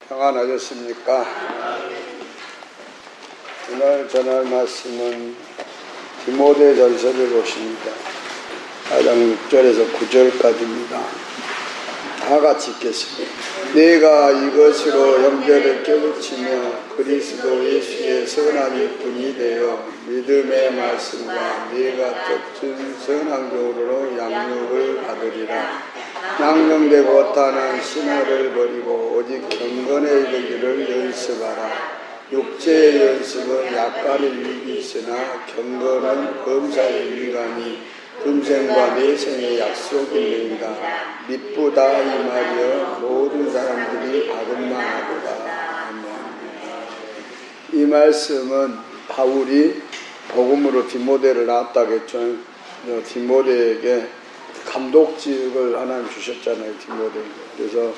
평안하셨습니까? 오늘 전할 말씀은 디모데전서를 보십니다. 4장 6절에서 9절까지입니다. 다 같이 읽겠습니다. 내가 이것으로 형제를 깨우치며 그리스도 예수의 선한 일꾼이 되어 믿음의 말씀과 네가 쫓은 선한 교훈으로 양육을 받으리라. 양념되고 어떠한 신화를 버리고 오직 경건에 이르기를 연습하라. 육체의 연습은 약간의 유익이 있으나 경건은 범사의 유익하니 금생과 내생의 약속이 있느니라. 미쁘다 이 말이여 모든 사람들이 받을만 하도다. 이 말씀은 바울이 복음으로 디모데를 낳았다겠죠. 디모데에게 감독직을 하나님 주셨잖아요. 디모데에게. 그래서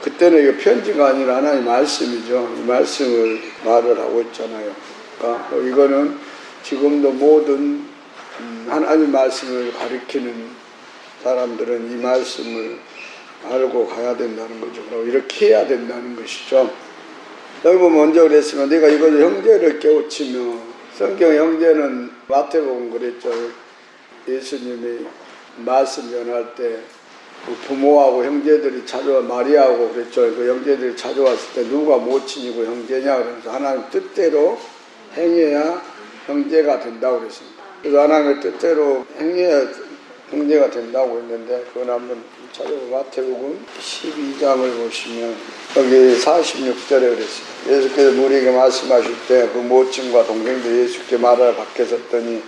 그때는 이게 편지가 아니라 하나님 말씀이죠. 이 말씀을 말을 하고 있잖아요. 그러니까 이거는 지금도 모든 하나님 말씀을 가리키는 사람들은 이 말씀을 알고 가야 된다는 거죠. 이렇게 해야 된다는 것이죠. 여기 보면 먼저 그랬으면 내가 이걸 형제를 깨우치며, 성경 형제는 마태복음 그랬죠. 예수님이 말씀 전할 때 부모하고 형제들이 찾아와, 마리아하고 그랬죠. 그 형제들이 찾아왔을 때 누가 모친이고 형제냐 그러면서 하나님 뜻대로 행해야 형제가 된다고 그랬습니다. 그래서 하나님의 뜻대로 행해야 형제가 된다고 했는데, 그건 한번 찾아보고 마태복음 12장을 보시면 여기 46절에 그랬습니다. 예수께서 우리에게 말씀하실 때 그 모친과 동생들 예수께 말하러 밖에 섰더니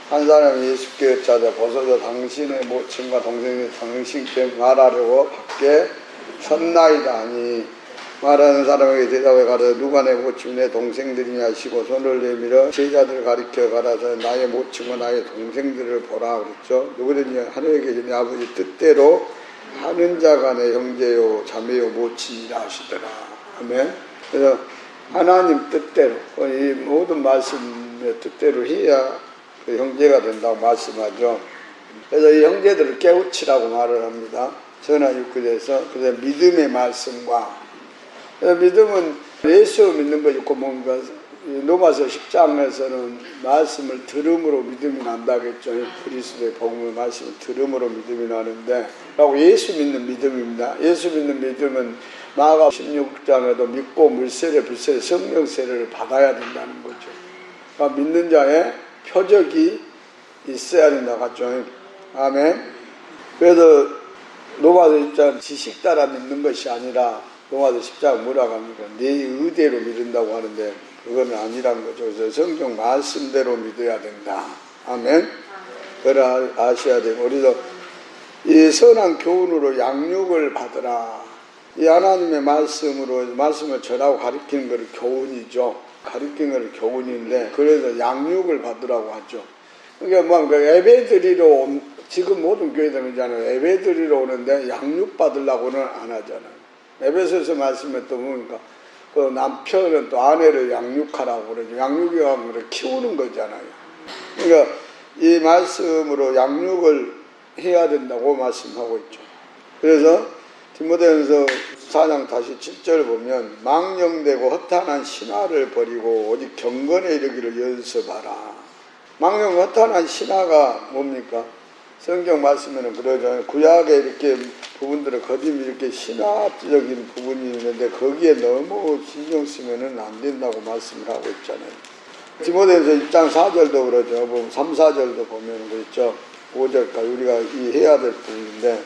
한 사람이 예수께 찾아 벗어서 당신의 모친과 동생이 당신께 말하려고 밖에 섰나이다 하니, 말하는 사람에게 대답해 가라사대 누가 내 모친과 내 동생들이냐 하시고 손을 내밀어 제자들을 가리켜 가라사대 나의 모친과 나의 동생들을 보라 그랬죠. 누구든지 하늘에 계신 아버지 뜻대로 하는 자가 내 형제요 자매요 모친이라 하시더라. 아멘. 그래서 하나님 뜻대로, 이 모든 말씀의 뜻대로 해야 그 형제가 된다고 말씀하죠. 그래서 이 형제들을 깨우치라고 말을 합니다. 선한 육구에서. 그래서 믿음의 말씀과, 믿음은 예수 믿는 거 있고, 뭔가 로마서 10장에서는 말씀을 들음으로 믿음이 난다겠죠. 그리스도의 복음의 말씀을 들음으로 믿음이 나는데, 라고 예수 믿는 믿음입니다. 예수 믿는 믿음은 마가 16장에도 믿고 물세례, 불세례, 성령 세례를 받아야 된다는 거죠. 그러니까 믿는 자의 표적이 있어야 된다고 하죠. 아멘. 그래서 로마서 10장 지식 따라 믿는 것이 아니라, 로마서 10장 뭐라고 합니까? 내 의대로 믿는다고 하는데 그건 아니란 거죠. 그래서 성경 말씀대로 믿어야 된다. 아멘. 그걸 아셔야 되고, 우리도 이 선한 교훈으로 양육을 받으라. 이 하나님의 말씀을 전하고 가르치는 것을 교훈이죠. 가르치는 것을 교훈인데, 그래서 양육을 받으라고 하죠. 그러니까 예배드리러 지금 모든 교회들은 있잖아요. 예배드리러 오는데 양육 받으려고는 안 하잖아요. 에베소서 말씀에 또 보니까 그 남편은 또 아내를 양육하라고 그러죠. 양육이라는 걸 키우는 거잖아요. 그러니까 이 말씀으로 양육을 해야 된다고 말씀하고 있죠. 그래서 디모데전서 4장 다시 7절 보면 망령되고 허탄한 신화를 버리고 오직 경건에 이르기를 연습하라. 망령 허탄한 신화가 뭡니까? 성경 말씀에는 그러잖아요. 구약에 이렇게 부분들은 거듭 이렇게 신화적인 부분이 있는데 거기에 너무 신경 쓰면은 안 된다고 말씀을 하고 있잖아요. 디모데전서 1장 4절도 그러죠. 3, 4절도 보면 그렇죠. 5절까지 우리가 이 해야 될 부분인데,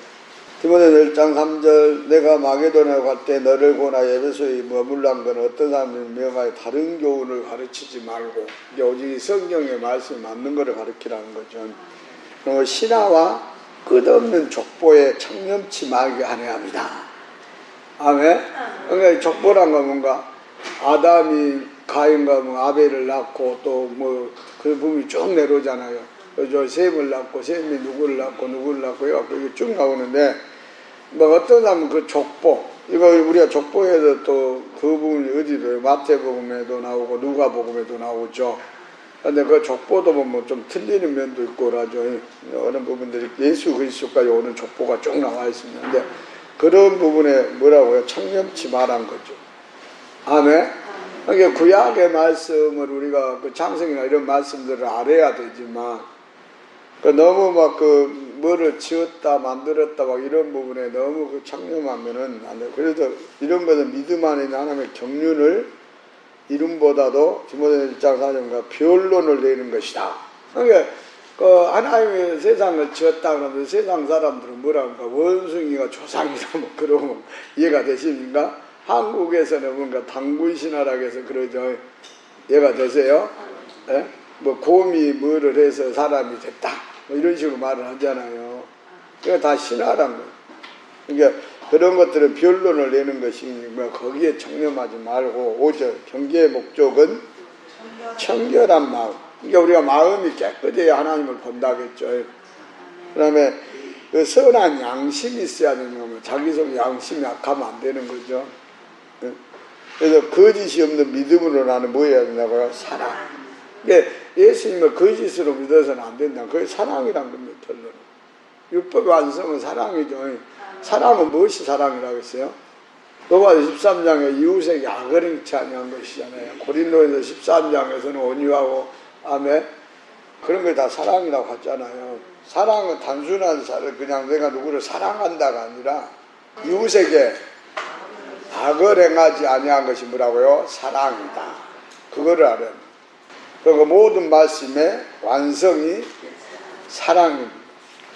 디모데전서 1장 3절 내가 마게도냐에 갈 때 너를 보나 에베소에 머물란 건 어떤 사람을 명하여 다른 교훈을 가르치지 말고, 이제 오직 성경의 말씀에 맞는 것을 가르치라는 거죠. 그리고 신화와 끝없는 족보에 청렴치 말게 하려 합니다. 아멘. 그러니까 족보란 건 뭔가 아담이 가인과 아벨을 낳고 또 그 부분이 쭉 내려오잖아요. 그래서 셈을 낳고 셈이 누구를 낳고 해갖고 이게 쭉 나오는데, 어떤 사람은 그 족보, 이거 우리가 족보에도 또 그 부분이 어디도 마태복음에도 나오고 누가복음에도 나오죠. 근데 그 족보도 보면 좀 틀리는 면도 있고 그러죠. 어느 부분들이 예수 그리스도까지 오는 족보가 쭉 나와 있습니다. 근데 그런 부분에 뭐라고요? 청렴치 말한 거죠. 아멘. 그러니까 구약의 말씀을 우리가 그 창세기나 이런 말씀들을 알아야 되지만 그 너무 막 그 뭐를 지었다 만들었다 막 이런 부분에 너무 그 창념하면은 안 돼. 그래서 이런 것은 믿음 안에 있는 하나님의 경륜을 이름보다도 디모데 1장 4절과 변론을 내는 것이다. 그러니까 그 하나님의 세상을 지었다 그러면 세상 사람들은 뭐라 그럴까? 원숭이가 조상이다 뭐 그러면 이해가 되십니까? 한국에서는 뭔가 당군 신화라고 해서 그러죠. 이해가 되세요? 예? 뭐 곰이 뭐를 해서 사람이 됐다 뭐 이런 식으로 말을 하잖아요. 그게 다 신화란 거예요. 그러니까 그런 것들은 변론을 내는 것이니까 거기에 청렴하지 말고 오직 경계의 목적은 청결한 마음. 그러니까 우리가 마음이 깨끗해야 하나님을 본다겠죠. 그 다음에 그 선한 양심이 있어야 되는 거면 자기 속 양심이 약하면 안 되는 거죠. 그래서 거짓이 없는 믿음으로 나는 뭐 해야 된다고요? 사랑. 그러니까 예수님을 거짓으로 믿어서는 안 된다. 그게 사랑이란 겁니다. 결론은. 율법 완성은 사랑이죠. 사랑은 무엇이 사랑이라고 했어요? 로마서 13장에 이웃에게 악을 행치 아니한 것이잖아요. 고린도에서 13장에서는 온유하고 아멘 그런 걸 다 사랑이라고 하잖아요. 사랑은 단순한 사랑, 그냥 내가 누구를 사랑한다가 아니라 이웃에게 악을 행하지 아니한 것이 뭐라고요? 사랑이다. 그거를 알아야 합니다. 그리고 모든 말씀의 완성이 사랑입니다.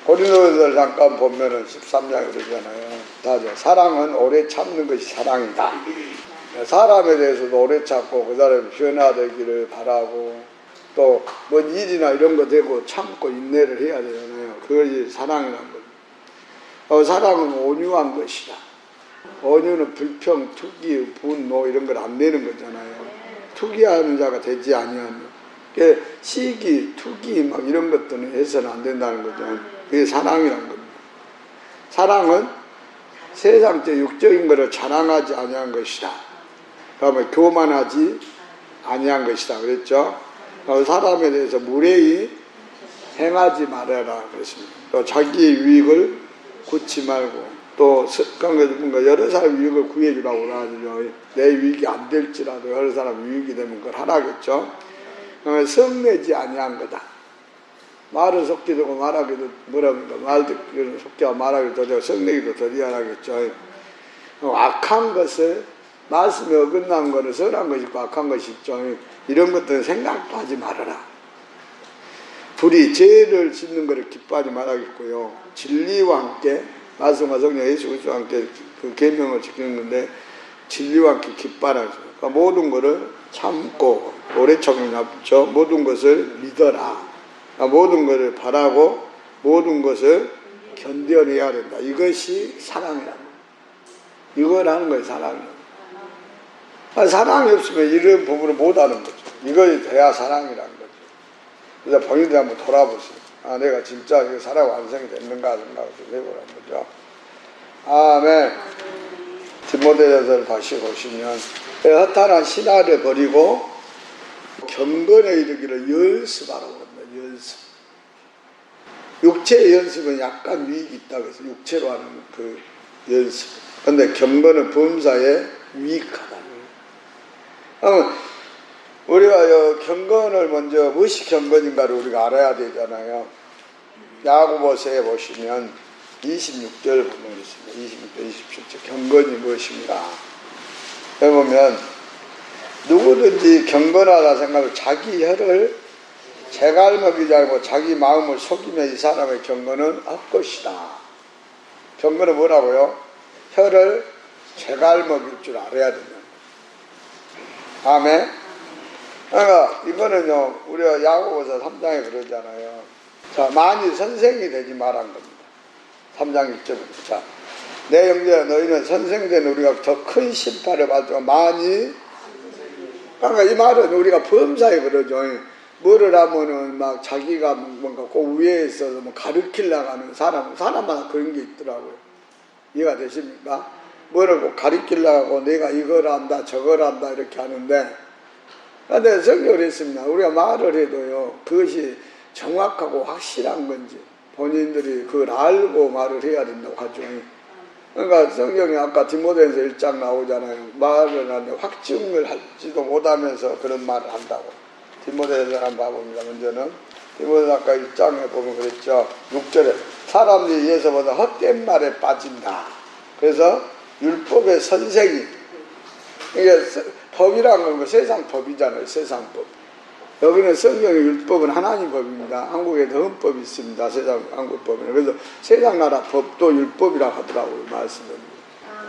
고린도서를 잠깐 보면은 13장에 그러잖아요. 사랑은 오래 참는 것이 사랑이다. 사람에 대해서도 오래 참고 그 사람이 변화되기를 바라고 또 뭐 일이나 이런 거 되고 참고 인내를 해야 되잖아요. 그것이 사랑이란 거예요. 사랑은 온유한 것이다. 온유는 불평, 투기, 분노 이런 걸 안 내는 거잖아요. 투기하는 자가 되지 아니하면 시기, 투기 막 이런 것들은 해서는 안 된다는 거죠. 그게 사랑이란 겁니다. 사랑은 세상적 육적인 것을 자랑하지 아니한 것이다. 그다음에 교만하지 아니한 것이다. 그랬죠? 사람에 대해서 무례히 행하지 말아라 그랬습니다. 또 자기의 유익을 굳지 말고 또 뭔가 여러 사람 유익을 구해주라고 그러죠. 내 유익이 안 될지라도 여러 사람 유익이 되면 그걸 하라겠죠. 성내지 아니한 거다. 말을 속기도 하고 말하기도 뭐랍니까? 말 듣기를 속기와 말하기도 더디하고 성내기도 더디하라겠죠. 악한 것을 말씀에 어긋난 것을 선한 것이 있고 악한 것이 있죠. 이런 것들은 생각도 하지 말아라. 불이 죄를 짓는 것을 기뻐하지 말아야겠고요. 진리와 함께 말씀과 성령 예수 그리스도와 함께 그 계명을 지키는 건데 진리와 함께 기뻐하라. 그러니까 모든 것을 참고 오래 참죠. 모든 것을 믿어라. 그러니까 모든 것을 바라고 모든 것을 견뎌내야 된다. 이것이 사랑이라는 거예요. 이걸 하는 거예요. 사랑이라는 거예요. 사랑이 없으면 이런 부분을 못하는 거죠. 이것이 돼야 사랑이라는 거죠. 그래서 본인들 한번 돌아보세요. 내가 진짜 사랑 완성이 됐는가 생각을 좀 해보라는 거죠. 아멘. 디모데전서를 다시 보시면 허탄한 신화를 버리고 경건에 이르기를 연습하라고 합니다. 연습. 육체의 연습은 약간 유익이 있다고 해서 육체로 하는 그 연습. 그런데 경건은 범사에 유익하다. 우리가 경건을 먼저 무엇이 경건인가를 우리가 알아야 되잖아요. 야고보서에 보시면 26절 보면 있습니다. 26절, 27절 경건이 무엇인가 해보면 누구든지 경건하다 생각하면 자기 혀를 재갈먹이지 않고 자기 마음을 속이면 이 사람의 경건은 헛것이다. 경건은 뭐라고요? 혀를 재갈먹일 줄 알아야 된다. 아멘. 그러니까 이거는요 우리가 야고보서 3장에 그러잖아요. 자, 만일 선생이 되지 말한 겁니다. 3장 1절부터. 자, 내 형제야 너희는 선생된 우리가 더 큰 심판을 받지만 많이 그러니까 이 말은 우리가 범사에 그러죠. 뭐를 하면은 막 자기가 뭔가 그 위에 있어서 뭐 가르치려고 하는 사람마다 그런 게 있더라고요. 이해가 되십니까? 뭐를 가르치려고 하고 내가 이걸 한다 저걸 한다 이렇게 하는데 그런데 성경을 했습니다. 우리가 말을 해도요 그것이 정확하고 확실한 건지 본인들이 그걸 알고 말을 해야 된다고 하죠. 그러니까 성경이 아까 디모데전서 1장 나오잖아요. 말을 하는데 확증을 할지도 못하면서 그런 말을 한다고. 디모데전서 한번 봐봅니다. 먼저는 디모데전서 아까 1장에 보면 그랬죠. 6절에 사람들이 예서보다 헛된 말에 빠진다. 그래서 율법의 선생이, 이게 법이라는 건 세상 법이잖아요. 세상 법. 여기는 성경의 율법은 하나님 법입니다. 한국에도 헌법이 있습니다. 세상 한국법은. 그래서 세상 나라 법도 율법이라고 하더라고요. 말씀은.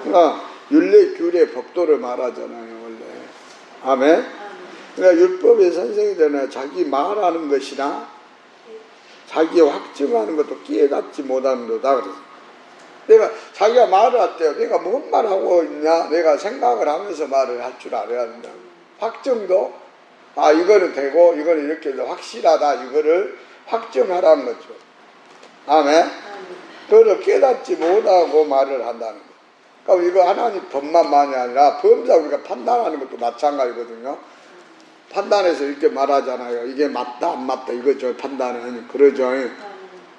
그러니까 율례, 규례, 법도를 말하잖아요. 원래. 아멘. 그러니까 율법의 선생이 되는 자기 말하는 것이나 자기 확증하는 것도 깨닫지 못하는도다. 그래서 내가 자기가 말을 할 때 내가 뭔 말하고 있냐, 내가 생각을 하면서 말을 할 줄 알아야 한다. 확증도 이거는 되고 이거는 이렇게 해서 확실하다, 이거를 확증하라는 거죠. 아멘. 그걸 깨닫지 못하고 말을 한다는 거예요. 그러니까 이거 하나님 법만만이 아니라 범사 우리가 판단하는 것도 마찬가지거든요. 판단해서 이렇게 말하잖아요. 이게 맞다 안 맞다 이거죠. 판단은 그러죠.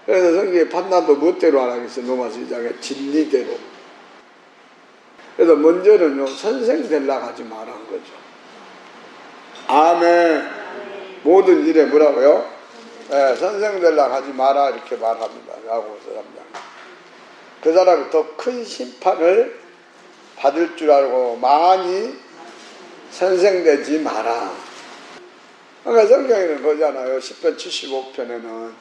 그래서 성경의 판단도 멋대로 하라겠어요. 로마서 2장에 진리대로. 그래서 먼저는요, 선생 되려고 하지 말라는 거죠. 아멘. 모든 일에 뭐라고요? 네, 선생 되려고 하지 마라 이렇게 말합니다. 야고보서 3장. 그 사람이 더 큰 심판을 받을 줄 알고 많이 선생되지 마라. 그러니까 성경에는 그러잖아요. 10편 75편에는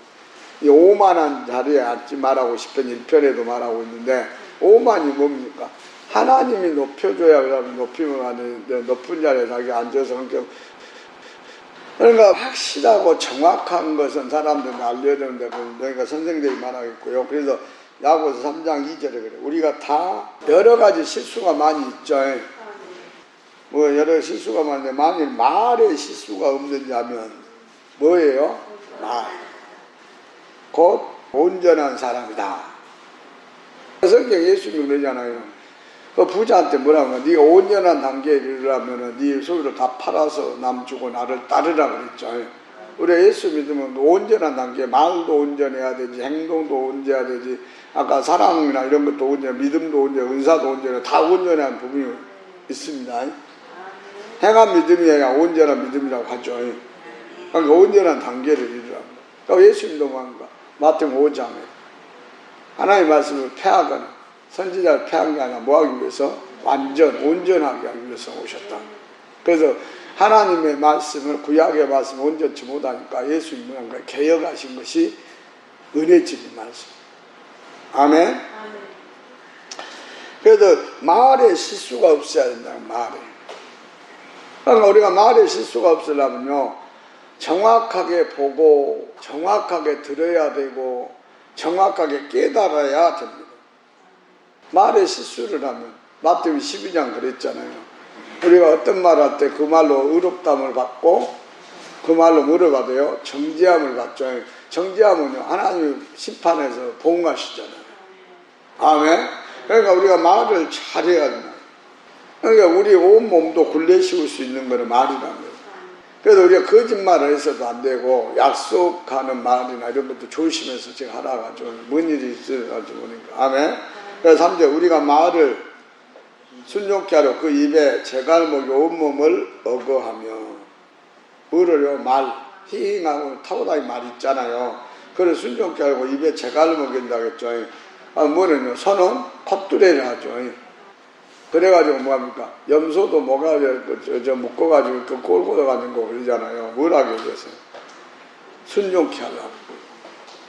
이 오만한 자리에 앉지 말라고 10편 1편에도 말하고 있는데, 오만이 뭡니까? 하나님이 높여줘야 그러면 높이면 하는데 높은 자리에 자기가 앉아서 그러니까 확실하고 정확한 것은 사람들은 알려야 되는데, 그러니까 선생들이 말하겠고요. 그래서 야고보서 3장 2절에 그래. 우리가 다 여러 가지 실수가 많이 있죠. 뭐 여러 실수가 많은데 만일 말에 실수가 없는지 하면 뭐예요? 말. 곧 온전한 사람이다. 성경 예수님이 그러잖아요. 그 부자한테 뭐라고 하면 네가 온전한 단계에 이르려면 네 소유를 다 팔아서 남 주고 나를 따르라 그랬죠. 우리 예수 믿으면 온전한 단계, 말도 온전해야 되지, 행동도 온전해야 되지, 아까 사랑이나 이런 것도 온전해, 믿음도 온전해, 은사도 온전해, 다 온전한 부분이 있습니다. 행한 믿음이야 온전한 믿음이라고 하죠. 그러니까 온전한 단계를 이루라고. 그러니까 예수 믿는 건가? 마태복음 5장에 하나님의 말씀을 폐하거나 선지자를 폐한 게 아니라 뭐 하기 위해서? 완전, 온전하게 하기 위해서 오셨다. 그래서 하나님의 말씀을, 구약의 말씀을 온전치 못하니까 예수님은 개혁하신 것이 은혜적인 말씀. 아멘? 그래서 말에 실수가 없어야 된다. 말에. 그러니까 우리가 말에 실수가 없으려면요, 정확하게 보고 정확하게 들어야 되고 정확하게 깨달아야 됩니다. 말에 실수를 하면 마태복음 12장 그랬잖아요. 우리가 어떤 말 할 때 그 말로 의롭다함을 받고 그 말로 뭐를 받아요? 정죄함을 받죠. 정죄함은요, 하나님 심판에서 보응하시잖아요. 아멘. 그러니까 우리가 말을 잘해야 된다. 그러니까 우리 온 몸도 굴레씌울 수 있는 거는 말이라는 거예요. 그래서 우리가 거짓말을 해서도 안 되고 약속하는 말이나 이런 것도 조심해서 제가 하라고 하죠. 뭔 일이 있을지 모르니까. 아멘. 그래서 3절 우리가 말을 순종케 하려 그 입에 제갈목이 온몸을 어거하며, 뭐를요? 말, 희잉하고 타고다니 말 있잖아요. 그걸 순종케 하려고 입에 제갈목이 된다고 했죠. 뭐는요? 손은 콧두레를 하죠. 그래가지고 뭐합니까? 염소도 뭐가 묶어가지고 그 꼴고 가는 거 그러잖아요. 뭘 하기 위해서? 순종케 하려고.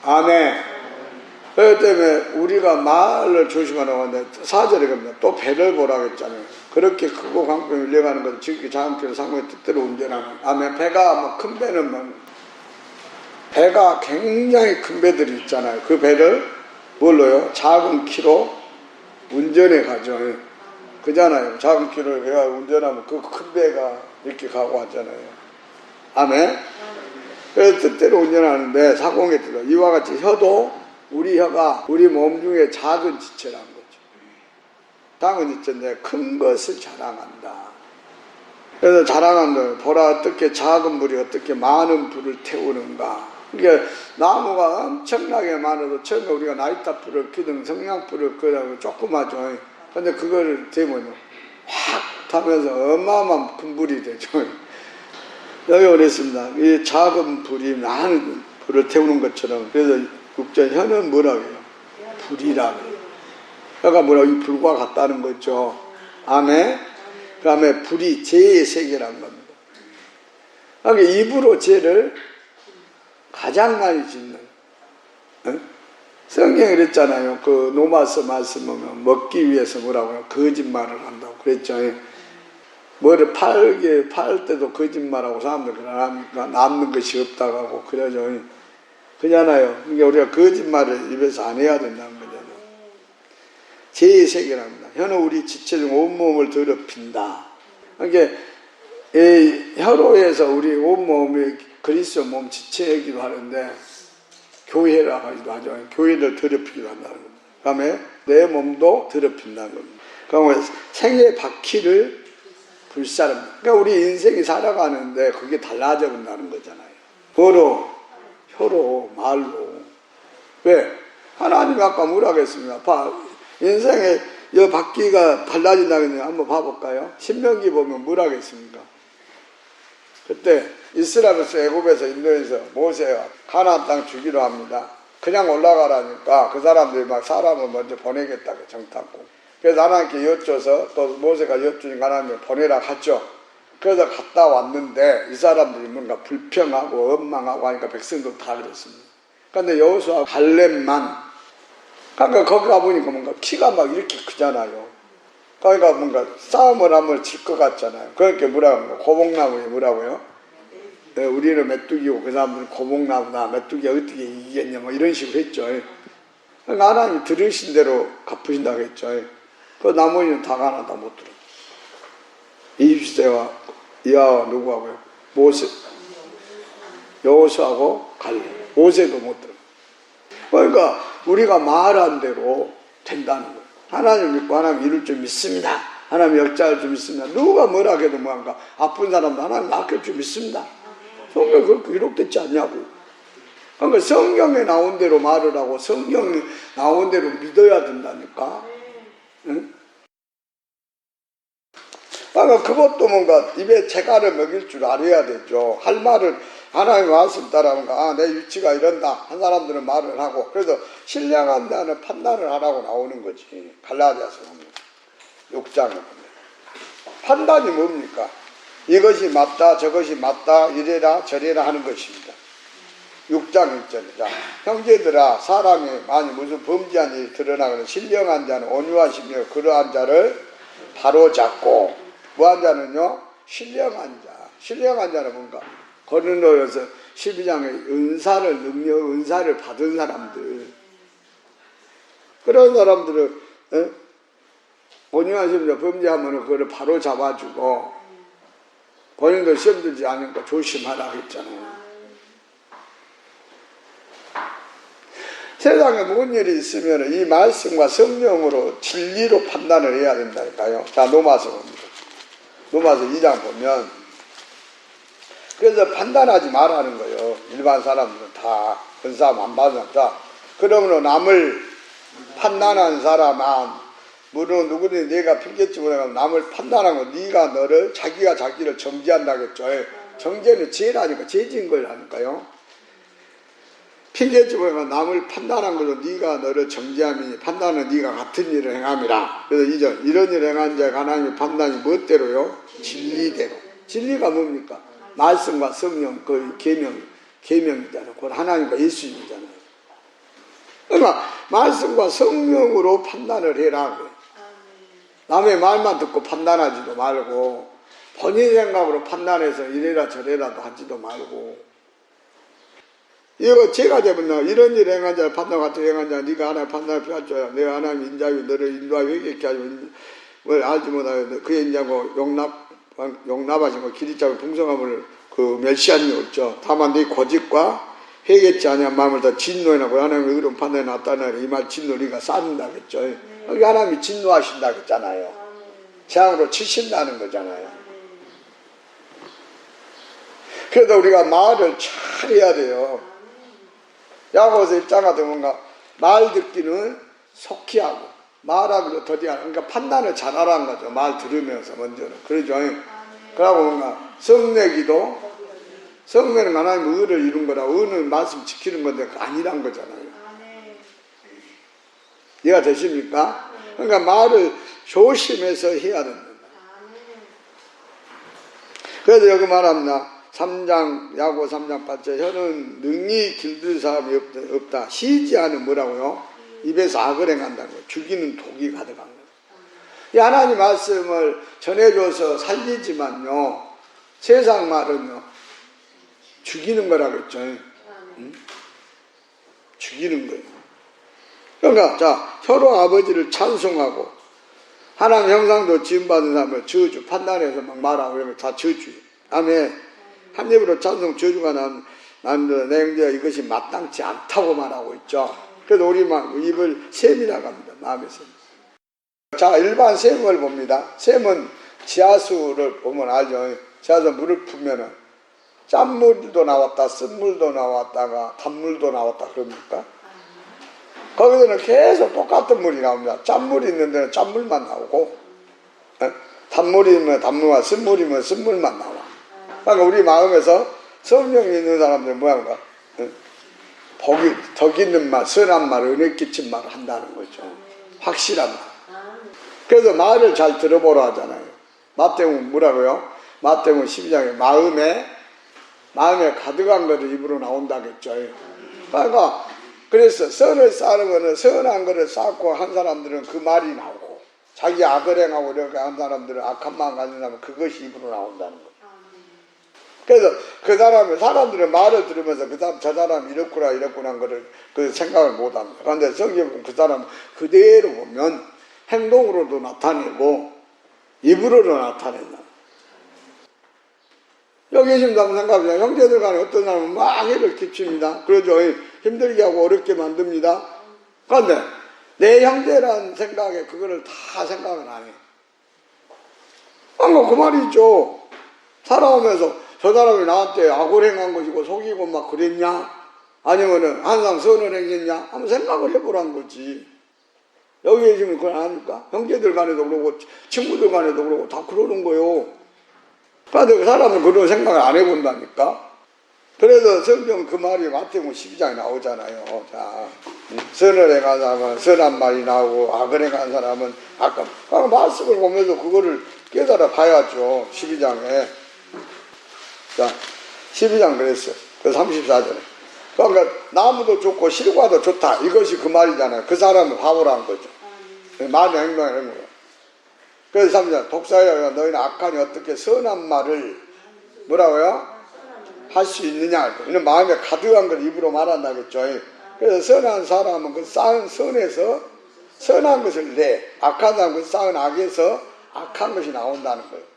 아멘. 그렇기 때문에 우리가 말을 조심하라고 하는데 4절에 겁니다. 또 배를 보라고 했잖아요. 그렇게 크고 광풍이 밀려가는 것을 지극히 작은 키로 상공의 뜻대로 운전하는. 아멘. 배가 뭐 큰 배는 뭐 배가 굉장히 큰 배들이 있잖아요. 그 배를 뭘로요? 작은 키로 운전해 가죠. 그잖아요. 작은 키로 배가 운전하면 그 큰 배가 이렇게 가고 하잖아요. 아멘. 그래서 뜻대로 운전하는데 사공의 뜻. 이와 같이 혀도 우리 혀가 우리 몸 중에 작은 지체란 거죠. 작은 지체인데 큰 것을 자랑한다. 그래서 자랑한다. 보라 어떻게 작은 불이 어떻게 많은 불을 태우는가. 그러니까 나무가 엄청나게 많아도 처음에 우리가 나이타불을 켜든 성냥불을 끄다가 조그마죠. 근데 그걸 대면 확 타면서 어마어마한 큰 불이 되죠. 여기 그랬습니다. 이 작은 불이 많은 불을 태우는 것처럼. 그래서 육전 현은 뭐라고 해요? 불이라고 해요. 그러니까 뭐라고 이 불과 같다는 거죠. 아멘. 그 다음에 불이 죄의 세계라는 겁니다. 그러니까 입으로 죄를 가장 많이 짓는. 성경에 그랬잖아요. 그 노마서 말씀 보면 먹기 위해서 뭐라고요? 거짓말을 한다고 그랬죠. 뭐를 팔 때도 거짓말하고 사람들 그러니까 남는 것이 없다고 하고 그러죠. 그잖아요. 그러니까 우리가 거짓말을 입에서 안 해야 된다는 거잖아요. 죄의 세계랍니다. 혀는 우리 지체 중 온몸을 더럽힌다. 그러니까 혀로에서 우리 온몸이 그리스도 몸 지체이기도 하는데 교회라고 하기도 하죠. 교회를 더럽히기도 한다는 겁니다. 그 다음에 내 몸도 더럽힌다는 겁니다. 그러면 생의 바퀴를 불사릅니다. 그러니까 우리 인생이 살아가는데 그게 달라져 본다는 거잖아요. 뭐로? 혀로, 말로. 왜? 하나님이 아까 뭐라고 했습니까? 인생의 이 바퀴가 달라진다는 거 한번 봐볼까요? 신명기 보면 뭐라고 했습니까? 그때 이스라엘에서 애굽에서 인도에서 모세가 가나안 땅 주기로 합니다. 그냥 올라가라니까 그 사람들이 막 사람을 먼저 보내겠다고 정탐고. 그래서 하나님께 여쭤서 또 모세가 여쭈니까 하나님을 보내라 하죠. 그래서 갔다 왔는데 이 사람들이 뭔가 불평하고 원망하고 하니까 백성들 다 그랬습니다. 그런데 여호수아 갈렙만 그러니까 거기 가보니까 뭔가 키가 막 이렇게 크잖아요. 그러니까 뭔가 싸움을 하면 질 것 같잖아요. 그러니까 뭐라고 고목나무에 뭐라고요? 네, 우리는 메뚜기고 그 사람들은 고목나무다. 메뚜기가 어떻게 이기겠냐 뭐 이런 식으로 했죠. 그러니까 하나님이 들으신 대로 갚으신다고 했죠. 그 나머지는 다 하나 다 못 들어. 이십세와 이하와 누구하고요? 모세, 여호수아하고 갈렙. 모세도 못 들어. 그러니까 우리가 말한 대로 된다는 거예요. 하나님 믿고 하나님 이룰 줄 믿습니다. 하나님 역사할 줄 믿습니다. 누가 뭐라 해도 뭐한가 아픈 사람도 하나님 낫길 줄 믿습니다. 성경에 그렇게 기록됐지 않냐고. 그러니까 성경에 나온 대로 말을 하고 성경에 나온 대로 믿어야 된다니까. 응? 그러니까 그것도 뭔가 입에 재갈을 먹일 줄 알아야 되죠. 할 말을 하나님의 말씀 따라하는가, 내 위치가 이런다. 한 사람들은 말을 하고, 그래서 신령한다는 판단을 하라고 나오는 거지. 갈라디아서 보면, 6장에 보면. 판단이 뭡니까? 이것이 맞다, 저것이 맞다, 이래라, 저래라 하는 것입니다. 6장 1절에. 자, 형제들아, 사람이 만일 무슨 범죄한 일이 드러나거든 신령한 자는 온유하시며 그러한 자를 바로 잡고, 뭐한 자는요? 신령한 자. 신령한 자는 뭔가? 고린도전서 12장에 은사를 받은 사람들. 그런 사람들을, 온유하시며 범죄하면 그거를 바로 잡아주고, 본인도 시험 들지 않으니까 조심하라 했잖아요. 세상에 무슨 일이 있으면 이 말씀과 성령으로 진리로 판단을 해야 된다니까요. 자, 로마서 봅니다. 로마서 2장 보면, 그래서 판단하지 말라는 거예요. 일반 사람들은 다 은사함 안 받은 사람. 자, 그러므로 남을 판단한 사람아, 물론 누구든지 내가 핑계지 못하면 남을 판단하고 네가 너를 자기가 자기를 정죄한다겠죠. 정죄는 죄라니까 죄진 거라니까요. 핑계지 못하면 남을 판단한 것도 네가 너를 정죄함이니 판단은 네가 같은 일을 행함이라. 그래서 이런 일을 행한 자가 하나님의 판단이 무엇대로요? 진리대로. 진리가 뭡니까? 말씀과 성령, 그 계명이잖아요. 곧 하나님과 예수님이잖아요. 그러니까 말씀과 성령으로 판단을 해라. 남의 말만 듣고 판단하지도 말고 본인 생각으로 판단해서 이래라 저래라도 하지도 말고. 이거 제가 되면 이런 일 행한 자를 판단 같은 행한 자 네가 하나님 판단을 피할 내가 하나님 인자하여 너를 인도하여 회개케 하시고 뭘 알지 못하여 그의 인자고 용납하시고 길이 짜고 풍성함을 그 멸시한 일 없죠. 다만 네 고집과 회개치 아니한 마음을 다 진노해나고 하나님의 의로운 판단에 나타나려 이 말 진노 네가 쌓는다겠죠. 여기 하나님이 진노하신다 그랬잖아요. 재앙으로 치신다는 거잖아요. 그래도 우리가 말을 잘 해야 돼요. 야고보서 1장 같은 뭔가 말 듣기는 속히 하고 말하기도 더디하라. 그러니까 판단을 잘하라는 거죠. 말 들으면서 먼저는. 그러죠. 그러고 뭔가 성내기도, 성내는 하나님 의를 이룬 거라. 의는 말씀 지키는 건데 아니란 거잖아요. 이해가 되십니까? 그러니까 말을 조심해서 해야 된다. 그래서 여기 말합니다. 3장, 야고 3장 8절. 혀는 능히 길들 사람이 없다. 쉬지 않은 뭐라고요? 입에서 악을 행한다는 거예요. 죽이는 독이 가득한 거예요. 이 하나님 말씀을 전해줘서 살리지만요, 세상 말은요, 죽이는 거라고 했죠. 응? 죽이는 거예요. 그러니까, 자, 혀로 아버지를 찬송하고, 하나님 형상도 지음받은 사람을 저주, 판단해서 막 말하고 이러면 다 저주예요. 아멘. 한 입으로 찬송 저주가 나는 내 형제가 이것이 마땅치 않다고 말하고 있죠. 그래서 우리 입을 셈이라고 합니다. 마음의 셈. 자, 일반 셈을 봅니다. 셈은 지하수를 보면 알죠. 지하수 물을 풀면은 짠물도 나왔다, 쓴물도 나왔다가 단물도 나왔다 그럽니까? 거기서는 계속 똑같은 물이 나옵니다. 짠물이 있는 데는 짠물만 나오고, 단물이면 단물과 쓴물이면 쓴물만 나와. 그러니까 우리 마음에서 성령이 있는 사람들은 뭐야? 덕 있는 말, 선한 말, 은혜 끼친 말을 한다는 거죠. 확실한 말. 그래서 말을 잘 들어보라 하잖아요. 마태복음 뭐라고요? 마태복음 12장에 마음에 가득한 것을 입으로 나온다겠죠. 그러니까 그래서 선을 쌓는 거는 선한 것을 쌓고 한 사람들은 그 말이 나오고, 자기 악을 행하고 이렇게 한 사람들은 악한 마음 가진 사람은 그것이 입으로 나온다는 거예요. 그래서 그 사람들은 말을 들으면서 저 사람이 이렇구나 하는 거를 그 생각을 못 합니다. 그런데 성경은 그 사람 그대로 보면 행동으로도 나타내고 입으로도 나타낸다. 여기 계신 사람 생각합니다. 형제들 간에 어떤 사람은 막 해를 끼칩니다. 그러죠. 힘들게 하고 어렵게 만듭니다. 그런데 내 형제라는 생각에 그거를 다 생각을 안 해요. 그 말이죠. 살아오면서 저 사람이 나한테 악을 행한 것이고 속이고 막 그랬냐? 아니면은 항상 선을 행했냐? 한번 생각을 해보라는 거지. 여기 계시면 그걸 안 합니까? 형제들 간에도 그러고 친구들 간에도 그러고 다 그러는 거요. 그런데 그 사람은 그런 생각을 안 해본다니까. 그래서 성경 그 말이 마태복음 12장에 나오잖아요. 자, 선을 행한 사람은 선한 말이 나오고 악을 행한 사람은 악한. 말씀을 보면서 그거를 깨달아 봐야죠. 12장에. 자, 12장 그랬어요. 그 34절에. 그러니까 나무도 좋고 실과도 좋다. 이것이 그 말이잖아요. 그 사람은 바보라는 거죠. 말이 행동하는 거예요. 그래서 3절 독사여 너희는 악하니 어떻게 선한 말을 뭐라고요? 할 수 있느냐. 이는 마음에 가득한 걸 입으로 말한다겠죠. 그래서 선한 사람은 그 쌓은 선에서 선한 것을 내, 악한 사람은 그 쌓은 악에서 악한 것이 나온다는 거예요.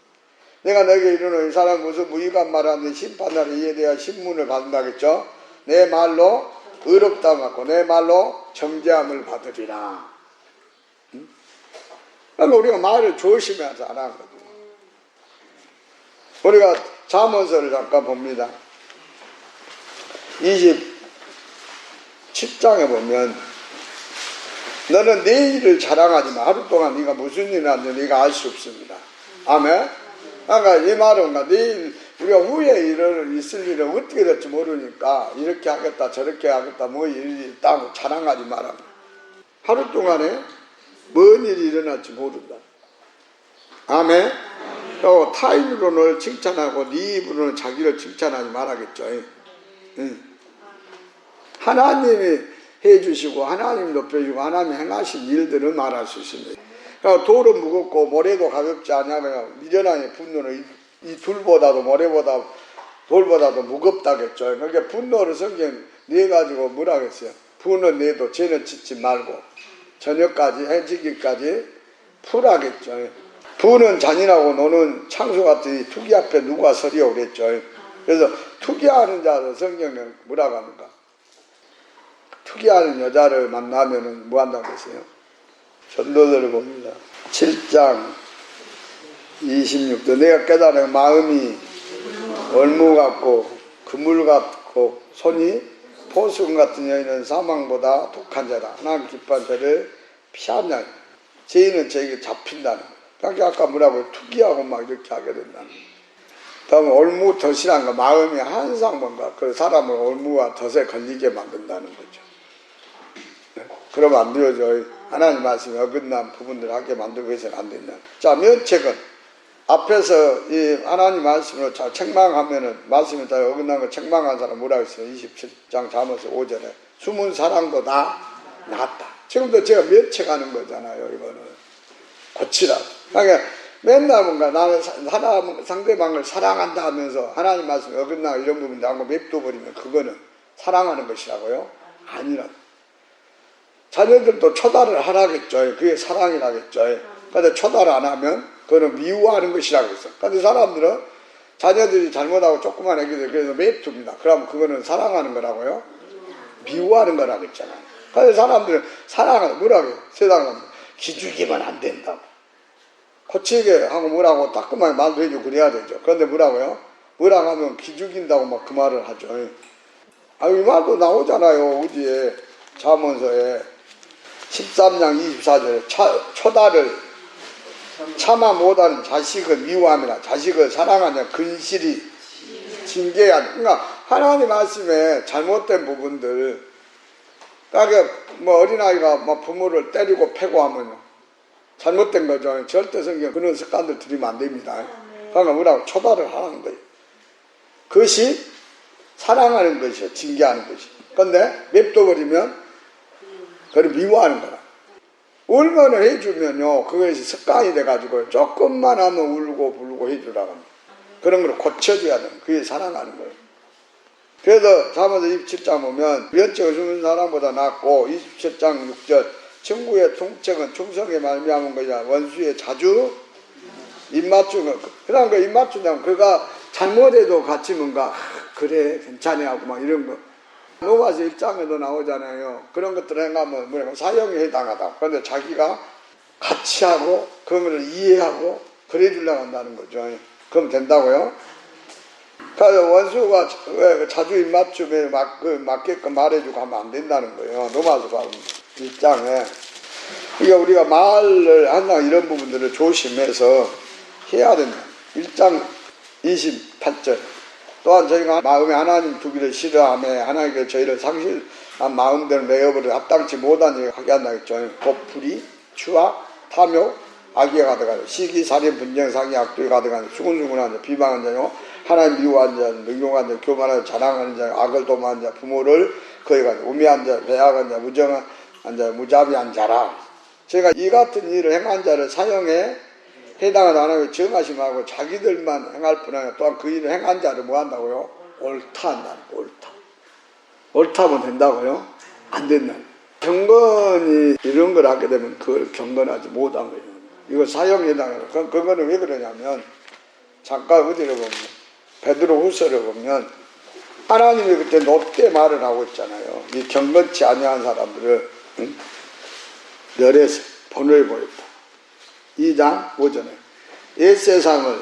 내가 너에게 이르노니 이 사람 무슨 무익한 말을 하는데 심판날에 이에 대한 신문을 받는다겠죠. 내 말로 의롭다 받고 내 말로 정죄함을 받으리라. 그러니까 우리가 말을 조심해서 하라는 거죠. 우리가 잠언서를 잠깐 봅니다. 27장에 보면 너는 내 일을 자랑하지 마. 하루 동안 네가 무슨 일을 하는지 네가 알 수 없습니다. 아멘. 그러니까 이 말은 내일 우리가 후에 있을 일은 어떻게 될지 모르니까 이렇게 하겠다 저렇게 하겠다 뭐 일이 있다고 자랑하지 마라. 하루 동안에 뭔 일이 일어날지 모른다. 아멘. 또 타인으로 널 칭찬하고 네 입으로는 자기를 칭찬하지 말아겠죠. 하나님이 해주시고 하나님 높여주고 하나님이 행하신 일들을 말할 수 있습니다. 그러니까 돌은 무겁고 모래도 가볍지 않냐면 미련한 분노는 이 둘보다도 모래보다 돌보다도 무겁다겠죠. 그러니까 분노를 성경 내가지고 뭐라 그랬어요? 분노 내도 죄는 짓지 말고 저녁까지 해지기까지 풀하겠죠. 부는 잔인하고 노는 창수 같으니 투기 앞에 누가 서리오 그랬죠. 그래서 투기하는 자를 성경은 뭐라고 합니까? 투기하는 여자를 만나면은 뭐 한다고 했어요? 전도서를 봅니다. 7장 26절 내가 깨달아 마음이 얼무 같고 그물 같고 손이 보수금 같은 여인은 사망보다 독한 자다. 하나님 기뻐한 죄를 피하냐. 죄인은 죄에게 잡힌다는 거예요. 그러니까 아까 뭐라고요? 투기하고 막 이렇게 하게 된다는 거예요. 다음에 올무 덫이란 거, 마음이 항상 뭔가 그 사람을 올무와 덫에 걸리게 만든다는 거죠. 네? 그러면 안 되죠. 하나님 말씀에 어긋난 부분들을 하게 만들고 해서는 안 된다. 자, 면책은 앞에서 이 하나님 말씀으로 잘 책망하면은 말씀에 잘 어긋난 거 책망한 사람 뭐라고 했어요? 27장 잠언서 5절에 숨은 사랑보다 낫다. 지금도 제가 면책하는 거잖아요. 이거는 고치라. 그러니까 맨날 뭔가 나는 상대방을 사랑한다 하면서 하나님 말씀에 어긋나 이런 부분도 하고 맵둬버리면 그거는 사랑하는 것이라고요? 아니라. 자녀들도 초달을 하라겠죠. 그게 사랑이라겠죠. 근데 초달을 안 하면 그거는 미워하는 것이라고 했어. 근데 사람들은 자녀들이 잘못하고 조그만 애기들 그래서 맵둡니다. 그러면 그거는 사랑하는 거라고요? 미워하는 거라고 했잖아요. 근데 사람들은 사랑하는, 뭐라고 해요? 세상은 기죽이면 안 된다고. 고치게 하고 뭐라고 따끔하게 말도 해주고 그래야 되죠. 그런데 뭐라고요? 뭐라고 하면 기죽인다고 막 그 말을 하죠. 이 말도 나오잖아요. 어디에 잠언서에 13장 24절에 초달을 참아 못하는 자식을 미워함이라. 자식을 사랑하냐 근실이 징계하냐. 그러니까 하나님 말씀에 잘못된 부분들, 그러니까 뭐 어린아이가 막 부모를 때리고 패고 하면 잘못된 거죠. 절대 성경 그런 습관들 들이면 안 됩니다. 그러니까 뭐라고? 초달을 하는 거예요. 그것이 사랑하는 것이요, 징계하는 것이. 그런데 냅둬버리면 그걸 미워하는 거라. 울면은 해주면요, 그것이 습관이 돼가지고 조금만 하면 울고 불고 해주라고 합니다. 그런 걸 고쳐줘야 돼요. 그게 사랑하는 거예요. 그래서 잠언서 27장 보면 면책을 주는 사람보다 낫고 27장 6절 친구의 통책은 충성에 말미암은 것이야. 원수의 자주 입맞추는 거. 그다음 그 입맞추면 그가 잘못해도 같이 뭔가 그래 괜찮아 하고 막 이런 거. 로마서 1장에도 나오잖아요. 그런 것들을 행하면 뭐냐면 사형에 해당하다. 그런데 자기가 같이 하고 그걸 이해하고 그래 주려고 한다는 거죠. 그럼 된다고요? 그래서 원수가 자주 입맞춤에 맞게끔 말해주고 하면 안 된다는 거예요. 로마서 1장에. 그러니까 우리가 말을 항상 이런 부분들을 조심해서 해야 된다. 1장 28절. 또한 저희가 마음에 하나님 두기를 싫어하며 하나님께 저희를 상실한 마음대로 내어버려 합당치 못한 일을 하게 한다 했죠. 곧 불의, 추악, 탐욕, 악에 가득하다. 시기, 살인, 분쟁, 상의, 악도에 가득한 수군수군한 자, 비방한 자요, 하나님 미워한 자, 능욕한 자, 교만한 자, 자랑하는 자, 악을 도모한 자, 부모를 거역한 자, 우매한 자, 배악한 자, 무정한 자, 무자비한 자라. 제가 이 같은 일을 행한 자를 사형에 해당하는 하나님의 정하지 말고 자기들만 행할 뿐 아니라 또한 그 일을 행한 자를 뭐 한다고요? 옳다 한다. 옳다. 옳다면 된다고요? 안 된다. 경건이 이런 걸 하게 되면 그걸 경건하지 못한 거예요. 이거 사형에 해당하는 거예요. 그거는 왜 그러냐면 잠깐 어디를 보면 베드로 후서를 보면 하나님이 그때 롯데 말을 하고 있잖아요. 이 경건치 아니한 사람들을 멸해서 본을 보였다. 2장 5절에 옛 세상을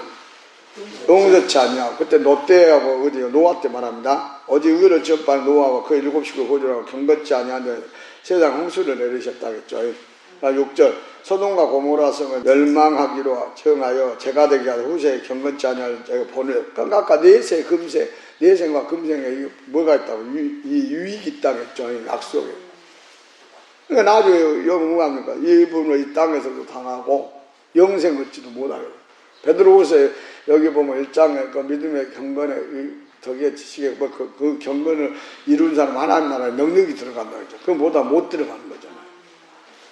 용서치 아니하고 그때 롯데하고 어디요? 노아 때 말합니다. 어디 의를 전파한 노아와 그 7식구 고졸하고 경건치 아니한 세상 홍수를 내리셨다겠죠. 6절 소돔과 고모라 성을 멸망하기로 정하여 제가 되게 하여 후세에 경건치 아니할 제가 본을. 그러니까 아까 내세 금세 내생과 금생에 뭐가 있다고 이 유익이 있다겠죠. 약속에. 그러니까 나중에 여기 뭐합니까? 이 부분을 이 땅에서도 당하고 영생 얻지도 못하게. 베드로후서에 여기 보면 1장에 그 믿음의 경건에 덕의 지식에 그 경건을 이룬 사람 하나님 나라에 능력이 들어간다 그랬죠. 그보다 못 들어가는 거잖아요.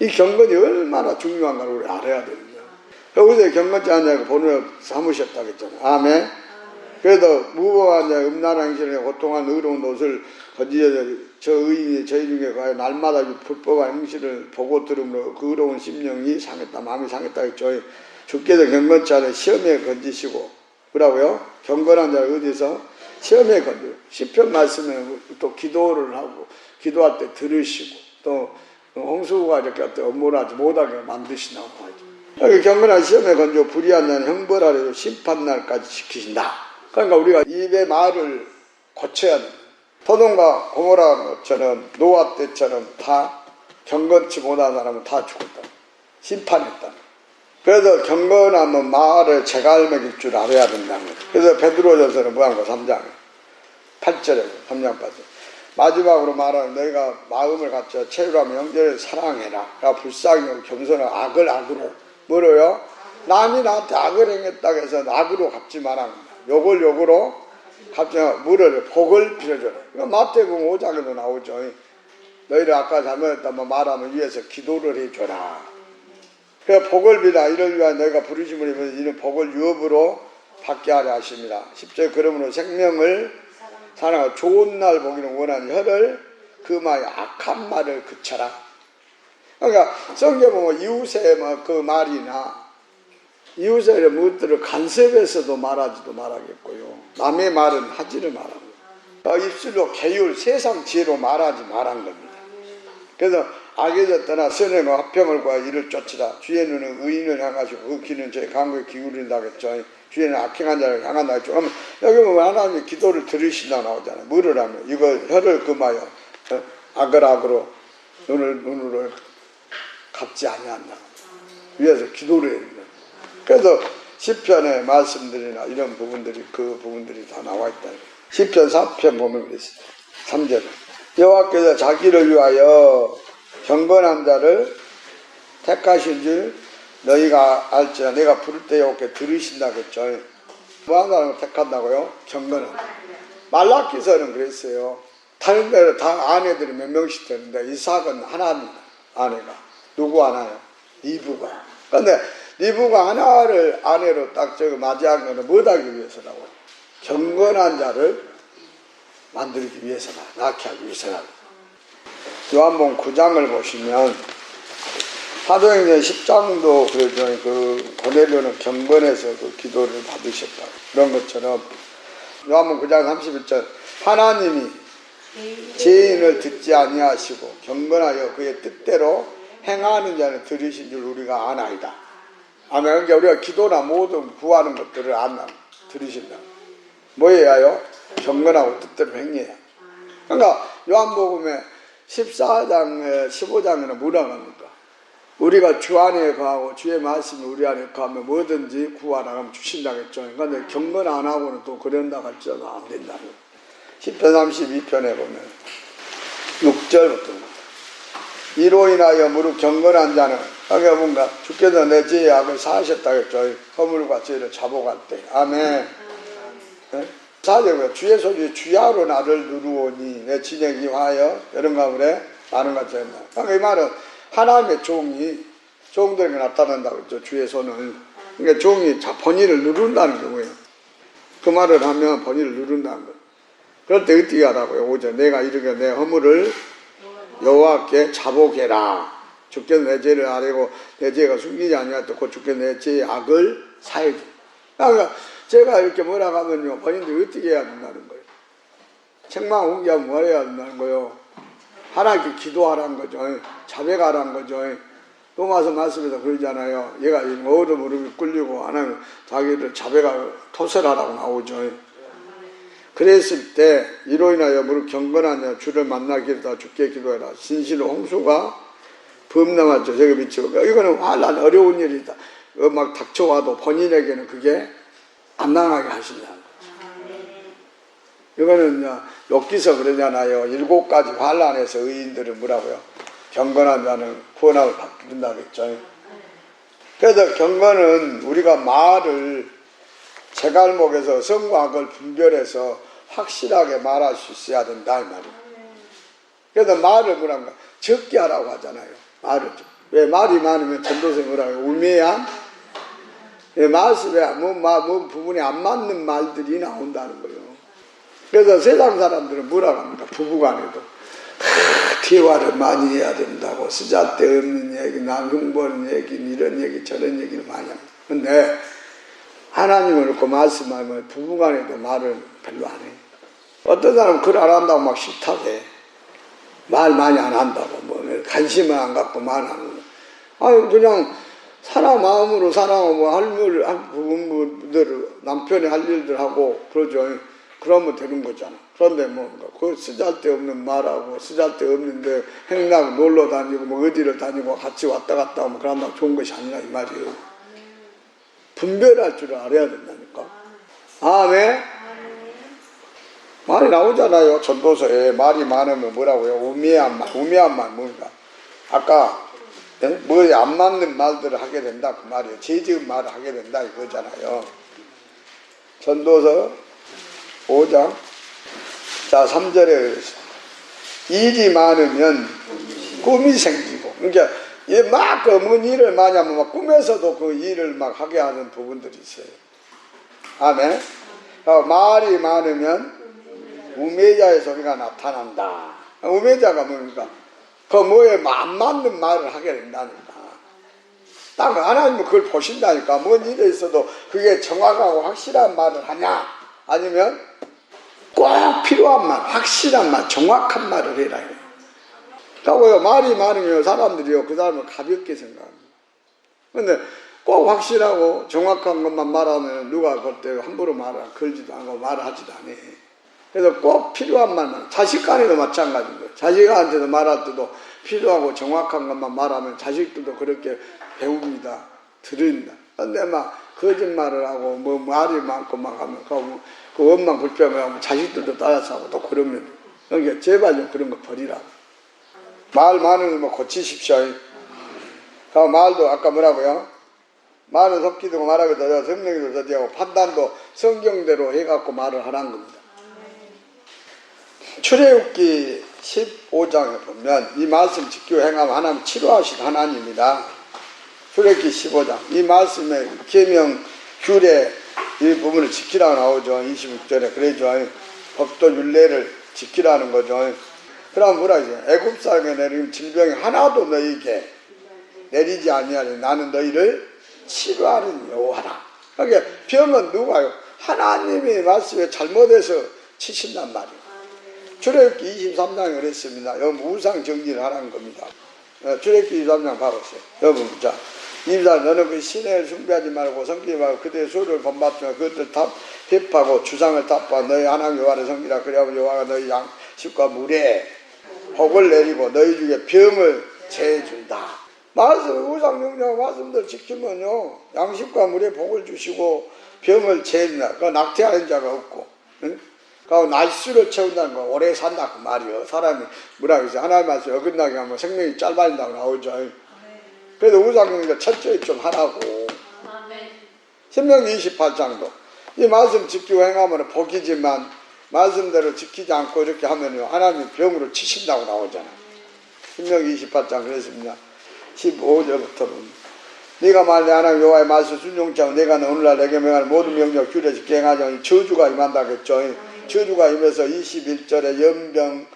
이 경건이 얼마나 중요한가를 우리 알아야 되는 거예요. 여기서 경건치 않냐고 본을 삼으셨다 그랬잖아요. 아멘. 그래도 무고한 자 음란한 행실에 고통한 의로운 옷을 거지어 저 의인이 저희 중에 과연 날마다 불법한 행실을 보고 들음으로 그 의로운 심령이 상했다. 마음이 상했다 했죠. 주께서 경건치 않은 시험에 건지시고 뭐라고요? 경건한 자를 어디서? 시험에 건져. 시편 말씀에 또 기도를 하고 기도할 때 들으시고 또 홍수가 이렇게 업무를 하지 못하게 만드신다고 하죠. 여기 경건한 시험에 건져 불의한 자는 형벌하려고 심판날까지 지키신다. 그러니까 우리가 입의 말을 고쳐야 됩니다. 소돔과 고모라처럼 노아 때처럼 다 경건치 못한 사람은 다 죽었다. 심판했다. 그래서 경건하면 마을을 제갈매길 줄 알아야 된다는 거죠. 그래서 베드로전서는 뭐한 거 3장 8절에 3장 8절 마지막으로 말하는 너희가 마음을 갖춰 체휼하며 형제를 사랑해라. 그러니까 불쌍히 겸손하고 악을 악으로 뭐로요? 남이 나한테 악을 행했다고 해서 악으로 갚지 말라는 거야. 욕을 욕으로 갚지 말고 뭐를 복을 빌어줘라. 그러니까 마태복음 5장에도 나오죠. 너희를 아까 잘못했다면 말하면 위해서 기도를 해줘라. 그래서 복을 빌라. 이를 위하여 너희가 부르심을 입으면 이는 복을 유업으로 받게 하려 하십니다. 10절 그러므로 생명을 사랑하고 좋은 날 보기는 원하는 혀를 금하여 악한 말을 그쳐라. 그러니까 성경 보면 이웃의 그 말이나 이웃의 무엇들을 간섭해서도 말하지도 말하겠고요. 남의 말은 하지를 말하고 입술로 계율 세상 지혜로 말하지 말한 겁니다. 그래서 악에서 떠나 선의 화평을 구하여 이를 쫓으라. 주의 눈은 의인을 향하시고 그 귀는 저희 강구에 기울인다고 했죠. 주의는 악행한 자를 향한다 했죠. 그러면 여기 보면 하나님이 기도를 들으신다 나오잖아요. 뭐를 하면 이거 혀를 금하여 악을 악으로 눈으로 갚지 아니한다. 위해서 기도를 해야 된다. 그래서 시편의 말씀들이나 이런 부분들이 그 부분들이 다 나와 있다. 시편 4편 보면 그랬어요. 3절 여호와께서 자기를 위하여 경건한 자를 택하신 줄 너희가 알지라. 내가 부를 때 여호와께 들으신다겠죠. 뭐 하나를 택한다고요? 경건한. 말라기서는 그랬어요. 다른 데는 다 아내들이 몇 명씩 되는데 이삭은 하나님 아내가 누구 하나요? 리브가. 그런데 리브가 하나를 아내로 딱 저거 맞이한 거는 뭐 하기 위해서라고? 경건한 자를 만들기 위해서다. 낳게 하기 위해서다. 요한복음 9장을 보시면 사도행전 10장도 그러죠. 그 고넬료는 경건해서 그 기도를 받으셨다. 그런 것처럼 요한복음 9장 31절 하나님이 죄인을 듣지 아니하시고 경건하여 그의 뜻대로 행하는 자는 들으신 줄 우리가 아나이다. 아멘. 그러니까 우리가 기도나 모든 구하는 것들을 들으신다. 뭐예요? 경건하고 뜻대로 행해야. 그러니까 요한복음에 14장, 15장에는 뭐라고 합니까? 우리가 주 안에 거하고 주의 말씀이 우리 안에 거하면 뭐든지 구하라 하면 주신다고 했죠. 그런데 경건 안 하고는 또 그런다고 할지라도 안 된다는 거예요. 10편 32편에 보면 6절부터 이로 인하여 무릇 경건한 자는 그러니까 뭔가 주께서 내 죄의 악을 사하셨다고 했죠. 허물과 죄를 자복할 때. 아멘. 네? 4절 주의 소리 주야로 나를 누르오니 내 진액이 화하여 여름 가물에 많은 같이 했나. 그러니까 이 말은 하나님의 종들에게 나타난다고 했죠. 주의 손을. 그러니까 종이 본인을 누른다는 거예요. 그 말을 하면 본인을 누른다는 거예요. 그럴 때 어떻게 하라고요? 5절 내가 이르게 내 허물을 여호와께 자복해라. 주께서 내 죄를 아뢰고 내 죄가 숨기지 아니하였다. 곧 주께서 내 죄의 악을 사해 주. 그러니까 제가 이렇게 뭐라고 하면요. 본인들이 어떻게 해야 된다는 거예요? 책망 공개하면 뭘 해야 된다는 거예요? 하나님께 기도하라는 거죠. 자백하라는 거죠. 로마서 말씀에서 그러잖아요. 얘가 모든 무릎이 꿇리고 하나님 자기를 자백하고 토설하라고 나오죠. 그랬을 때 이로 인하여 무릇 경건하냐 주를 만나기를 다 주께 기도해라. 진실로 홍수가 범람하죠. 저기 미치고 이거는 환난 어려운 일이다. 막 닥쳐와도 본인에게는 그게 안 당하게 하신다. 이거는 욥기서 그러잖아요. 7가지 환난에서 의인들은 뭐라고요? 경건한 자는 구원함을 받는다고 했죠. 그래서 경건은 우리가 말을 제갈목에서 성과 악을 분별해서 확실하게 말할 수 있어야 된다 이 말이에요. 그래서 말을 뭐라고 적게 하라고 하잖아요. 말을 왜 말이 많으면 전도서에 뭐라고 우매한 말씀에 뭐 부분이 안 맞는 말들이 나온다는 거예요. 그래서 세상 사람들은 뭐라고 합니까? 부부간에도 대화를 많이 해야 된다고 쓰잘데없는 얘기, 낭흥보는 얘기, 이런 얘기 저런 얘기를 많이 합니다. 근데 하나님을 놓고 말씀하면 부부간에도 말을 별로 안 해요. 어떤 사람은 글 안 한다고 막 싫다고 해. 말 많이 안 한다고 뭐 관심을 안 갖고 말 안 하고 아니 그냥 사람 마음으로 사람하고 할 부분들을 남편이 할 일들 하고 그러죠. 그러면 되는 거잖아. 그런데 뭔가 그 쓰잘데없는 말하고 쓰잘데없는데 행락 놀러 다니고 뭐 어디를 다니고 같이 왔다 갔다 하면 그런다고 좋은 것이 아니라 이 말이에요. 분별할 줄 알아야 된다니까. 아멘. 말이 나오잖아요. 전도서에 말이 많으면 뭐라고요? 우매한 말. 우매한 말 뭔가. 아까 뭐에 안 맞는 말들을 하게 된다 그 말이에요. 죄지은 말을 하게 된다 이거잖아요. 전도서 5장 자 3절에 일이 많으면 꿈이 생기고 그러니까 막 뭔 일을 많이 하면 막 꿈에서도 그 일을 막 하게 하는 부분들이 있어요. 아멘. 말이 많으면 우매자의 소리가 나타난다. 우매자가 뭡니까? 그 뭐에 안 맞는 말을 하게 된다니까. 딱 하나님은 그걸 보신다니까. 뭔 일에 있어도 그게 정확하고 확실한 말을 하냐 아니면 꼭 필요한 말, 확실한 말, 정확한 말을 해라. 그러고요 말이 많으면 사람들이요 그 사람을 가볍게 생각합니다. 근데 꼭 확실하고 정확한 것만 말하면 누가 그때 함부로 말을 걸지도 않고 말을 하지도 않아. 그래서 꼭 필요한 말만, 자식 간에도 마찬가지인 거예요. 자식한테도 말할 때도 필요하고 정확한 것만 말하면 자식들도 그렇게 배웁니다. 들은다. 근데 막 거짓말을 하고 뭐 말이 많고 막 하면 그 원망 불평하면 자식들도 따라서 하고 또 그러면 그러니까 제발 좀 그런 거 버리라고. 말 많으면 뭐 고치십시오. 그 말도 아까 뭐라고요? 말은 섞이고 말하기도 더디하고 성령이도 더디하고 판단도 성경대로 해갖고 말을 하라는 겁니다. 출애굽기 15장에 보면 이 말씀 지키고 행하면 하나님 치료하신 하나님이다. 출애굽기 15장 이 말씀에 계명 규례 이 부분을 지키라고 나오죠. 26절에 그래죠. 법도 율례를 지키라는 거죠. 그럼 뭐라 하죠? 애굽 땅에 내린 질병이 하나도 너희에게 내리지 아니하니 나는 너희를 치료하는 여호와라. 그러니까 병은 누가요? 하나님이 말씀에 잘못해서 치신단 말이에요. 출애굽기 23장에 그랬습니다. 여러분 우상 정리를 하라는 겁니다. 출애굽기 23장 봐보세요. 여러분 자 24 너는 그 신을 숭배하지 말고 섬기지 말고 그들의 소리를 본받으며 그것들 회파하고 주상을 타파 너희 하나님 여호와를 섬기라. 그리하면 여호와가 너희 양식과 물에 복을 내리고 너희 중에 병을 제해준다. 말씀 우상 명령 말씀들 지키면요 양식과 물에 복을 주시고 병을 제해준다. 그 낙태하는 자가 없고 응? 그 날수를 채운다는 거 오래 산다 그 말이요. 사람이 뭐라 그러지 하나님 말씀 어긋나게 하면 생명이 짧아진다고 나오죠. 그래서 우상명령 철저히 좀 하라고. 신명기 28장도 이 말씀 지키고 행하면 복이지만 말씀대로 지키지 않고 이렇게 하면요 하나님이 병으로 치신다고 나오잖아. 신명기 28장 그랬습니다. 15절부터 보면 네가 만일 하나님 여호와의 말씀 순종치 않고 내가 오늘날 내게 명할 모든 명령 규례 지켜 행하자니 저주가 임한다겠죠. 저주가 임해서 21절에 연병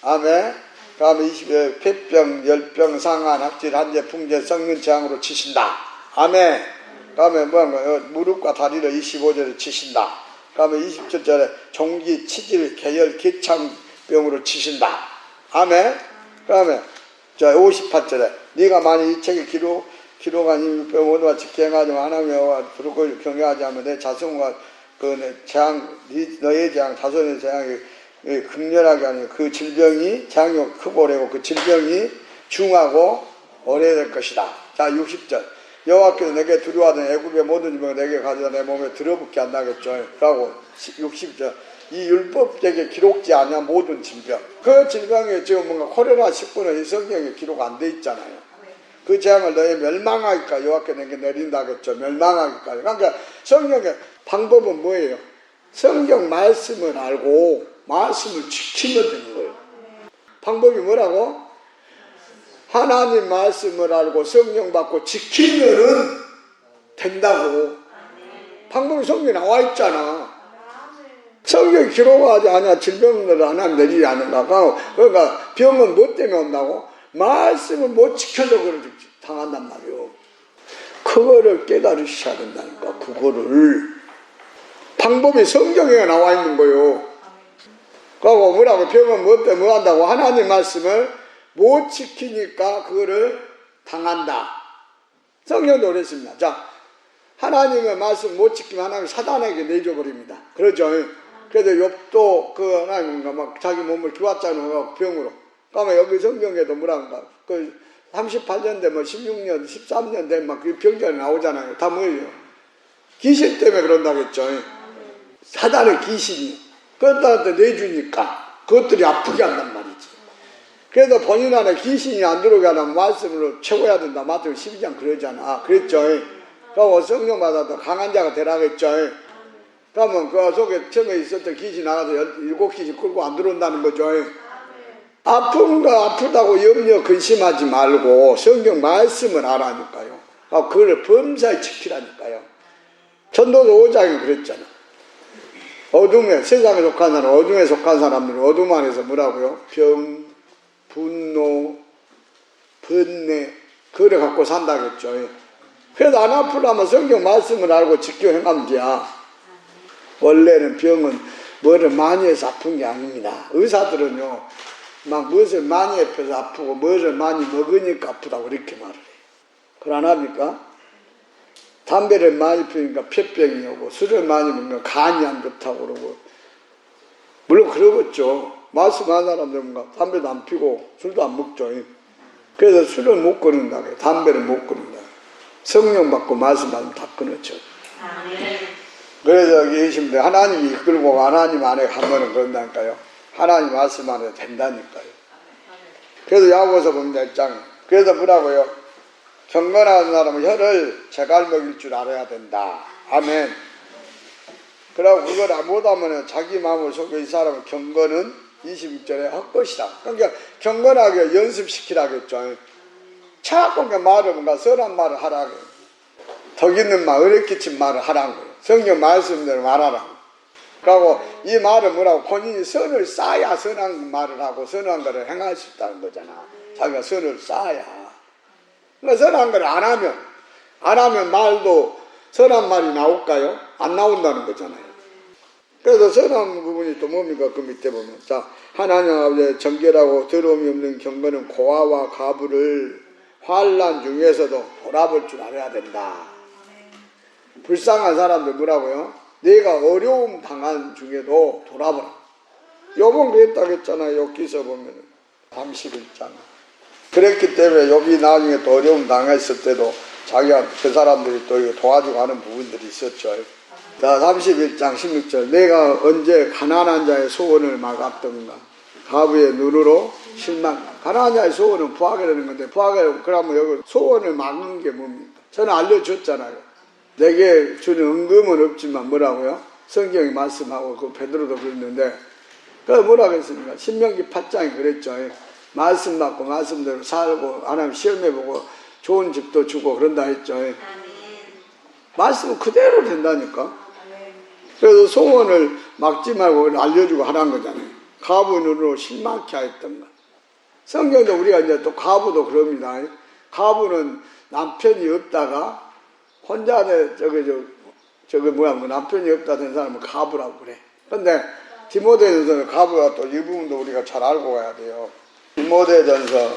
아멘 다음에 20에 폐병 열병 상한 학질 한재 풍재 썩는 재앙으로 치신다. 아멘. 다음에 무릎과 다리를 25절에 치신다. 다음에 27절에 종기 치질 계열 개창병으로 치신다. 아멘. 다음에 자 58절에 네가 만일 이 책에 기록한 이 모두가 지켜 행하지만 하나님의 여호와 부르고 경외하지 않으면 내 자손과 그 재앙 너의 재앙 자손의 재앙이 극렬하게 하니 그 질병이 재앙이 크고 오래고 그 질병이 중하고 오래될 것이다. 자 60절 여호와께서 내게 두려워하던 애굽의 모든 질병을 내게 가져다 내 몸에 들어붙게 한다겠죠. 라고 60절 이 율법책에 기록지 않냐 모든 질병 그 질병에 지금 뭔가 콜레라 19는 이 성경에 기록 안 돼 있잖아요. 그 재앙을 너희 멸망하기까지 여호와께 내게 내린다겠죠. 멸망하기까지. 그러니까 성경의 방법은 뭐예요? 성경 말씀을 알고 말씀을 지키면 되는 거예요. 방법이 뭐라고? 하나님 말씀을 알고 성령 받고 지키면은 된다고. 방법이 성경에 나와 있잖아. 성경이 기록하지 않아 질병을 하나님 내리지 않는가. 그러니까 병은 뭐 때문에 온다고? 말씀을 못 지켜서 그걸 당한단 말이에요. 그거를 깨달으셔야 된다니까. 그거를 방법이 성경에 나와 있는 거예요. 그리고 뭐라고 병은 뭐 때문에 뭐 한다고? 하나님 말씀을 못 지키니까 그거를 당한다. 성경도 그랬습니다. 자, 하나님의 말씀 못 지키면 하나님 사단에게 내줘버립니다. 그러죠. 그래도 욥도 그 하나님인가 막 자기 몸을 기왔잖아요. 병으로. 그러면 여기 성경에도 뭐란가 그 38년 되면 16년, 13년 되면 막 그 병자리 나오잖아요. 다 뭐예요? 귀신 때문에 그런다겠죠. 사단의 귀신이. 그것들한테 내주니까 그것들이 아프게 한단 말이지. 그래서 본인 안에 귀신이 안 들어오게 하는 말씀으로 채워야 된다. 마태복음 12장 그러잖아. 그랬죠. 그럼 성령 받아도 강한 자가 되라겠죠. 그러면 그 속에 처음에 있었던 귀신 나가서 7귀신 끌고 안 들어온다는 거죠. 아픔과 아프다고 염려 근심하지 말고 성경 말씀을 알아니까요. 그걸 범사에 지키라니까요. 전도서 5장에 그랬잖아. 어둠에, 세상에 속한 사람, 어둠에 속한 사람들은 어둠 안에서 뭐라고요? 병, 분노, 번뇌, 그걸 갖고 산다겠죠. 그래도 안 아프려면 성경 말씀을 알고 지켜 행하면 돼야. 원래는 병은 뭐를 많이 해서 아픈 게 아닙니다. 의사들은요, 막 무엇을 많이 해서 아프고 무엇을 많이 먹으니까 아프다고 이렇게 말을 해요. 그걸 안 합니까? 담배를 많이 피우니까 폐병이 오고 술을 많이 먹으면 간이 안 좋다고 그러고 물론 그러겠죠. 말씀한 사람들은 담배도 안 피고 술도 안 먹죠. 그래서 술을 못 끊는다. 담배를 못 끊는다. 성령 받고 말씀하면 다 끊었죠. 그래서 여기 계시면 하나님이 이끌고 하나님 안에 가면은 그런다니까요. 하나님 말씀 안에 된다니까요. 그래서 야고보서 보면 1장. 그래서 뭐라고요? 경건한 사람은 혀를 제갈 먹일 줄 알아야 된다. 아멘. 그러고 그걸 못하면 자기 마음을 속여 이 사람은 경건은 26절에 헛것이다. 그러니까 경건하게 연습시키라겠죠. 차갑게 말을 뭔가 선한 말을 하라고. 덕 있는 말, 의뢰 끼친 말을 하라고. 성경 말씀대로 말하라고. 그리고 이 말은 뭐라고? 본인이 선을 쌓아야 선한 말을 하고 선한 것을 행할 수 있다는 거잖아. 자기가 선을 쌓아야. 그러니까 선한 걸 안 하면 말도 선한 말이 나올까요? 안 나온다는 거잖아요. 그래서 선한 부분이 또 뭡니까? 그 밑에 보면. 자, 하나님 아버지의 정결하고 더러움이 없는 경건은 고아와 가부를 환난 중에서도 돌아볼 줄 알아야 된다. 불쌍한 사람들 뭐라고요? 내가 어려움 당한 중에도 돌아보라. 욥은 그랬다고 했잖아요. 욥기서 보면 31장. 그랬기 때문에 욥이 나중에 또 어려움 당했을 때도 자기가 그 사람들이 또 도와주고 하는 부분들이 있었죠. 자, 31장 16절. 내가 언제 가난한 자의 소원을 막았던가. 가부의 눈으로 실망. 가난한 자의 소원은 부하게라는 건데 부하게 그러면 여기 소원을 막는 게 뭡니까? 저는 알려줬잖아요. 내게 주는 은금은 없지만 뭐라고요? 성경이 말씀하고 그 베드로도 그랬는데 그래서 뭐라고 했습니까? 신명기 8장에 그랬죠. 말씀 받고 말씀대로 살고 하나님 시험해보고 좋은 집도 주고 그런다 했죠. 말씀은 그대로 된다니까. 그래서 소원을 막지 말고 알려주고 하라는 거잖아요. 가부 눈으로 실망케 하였던가. 성경도 우리가 이제 또 가부도 그럽니다. 가부는 남편이 없다가 혼자 저기 뭐야 남편이 없다 된 사람은 가부라고 그래. 근데 디모데전서 가부가 또 이 부분도 우리가 잘 알고 가야 돼요. 디모데전서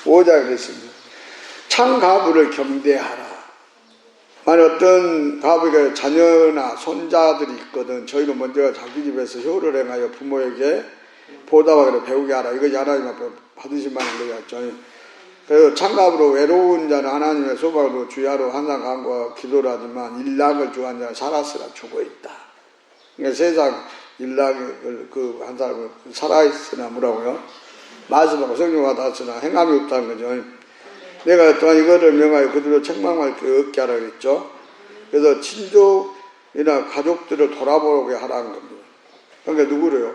5장에 그랬습니다. 참 가부를 경대하라. 만약 어떤 가부가 자녀나 손자들이 있거든. 저희는 먼저 자기 집에서 효를 행하여 부모에게 보답하기를 배우게 하라. 이것이 하나님 앞에 받으실 만한 거였죠. 그래서 참갑으로 외로운 자는 하나님의 소박으로 주야로 항상 간구와 기도를 하지만 일락을 주한 자는 살았으나 죽어있다. 그러니까 세상 일락을 그 한 사람은 살아있으나 뭐라고요? 말씀하고 성령 받았으나 행함이 없다는 거죠. 내가 또한 이거를 명하여 그들로 책망할 그 얻게 하라 그랬죠. 그래서 친족이나 가족들을 돌아보게 하라는 겁니다. 그러니까 누구래요?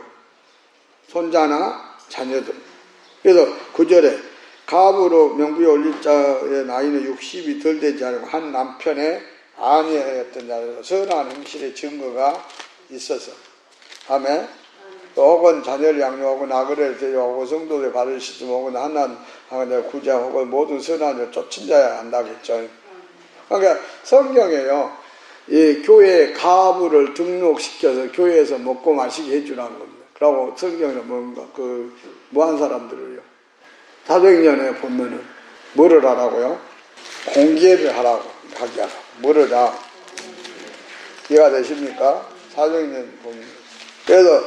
손자나 자녀들. 그래서 9절에 가부로 명부에 올릴 자의 나이는 60이 덜 되지 않고 한 남편의 아내였던 자로 선한 행실의 증거가 있어서 아멘. 또 혹은 자녀를 양육하고 나그네를 데려오고 성도들 발을 씻으면 혹은 한난 하나님의 구제 혹은 모든 선한 일 쫓은 자야 한다겠죠. 그러니까 성경에요. 이 교회에 가부를 등록시켜서 교회에서 먹고 마시게 해주라는 겁니다. 그러고 성경에는 뭔가 그 뭐한 사람들을요. 사도행전에 보면은 뭐를 하라고요? 공개를 하라고 하게 하라고. 뭐를 다 이해가 되십니까? 사도행전 보면 그래서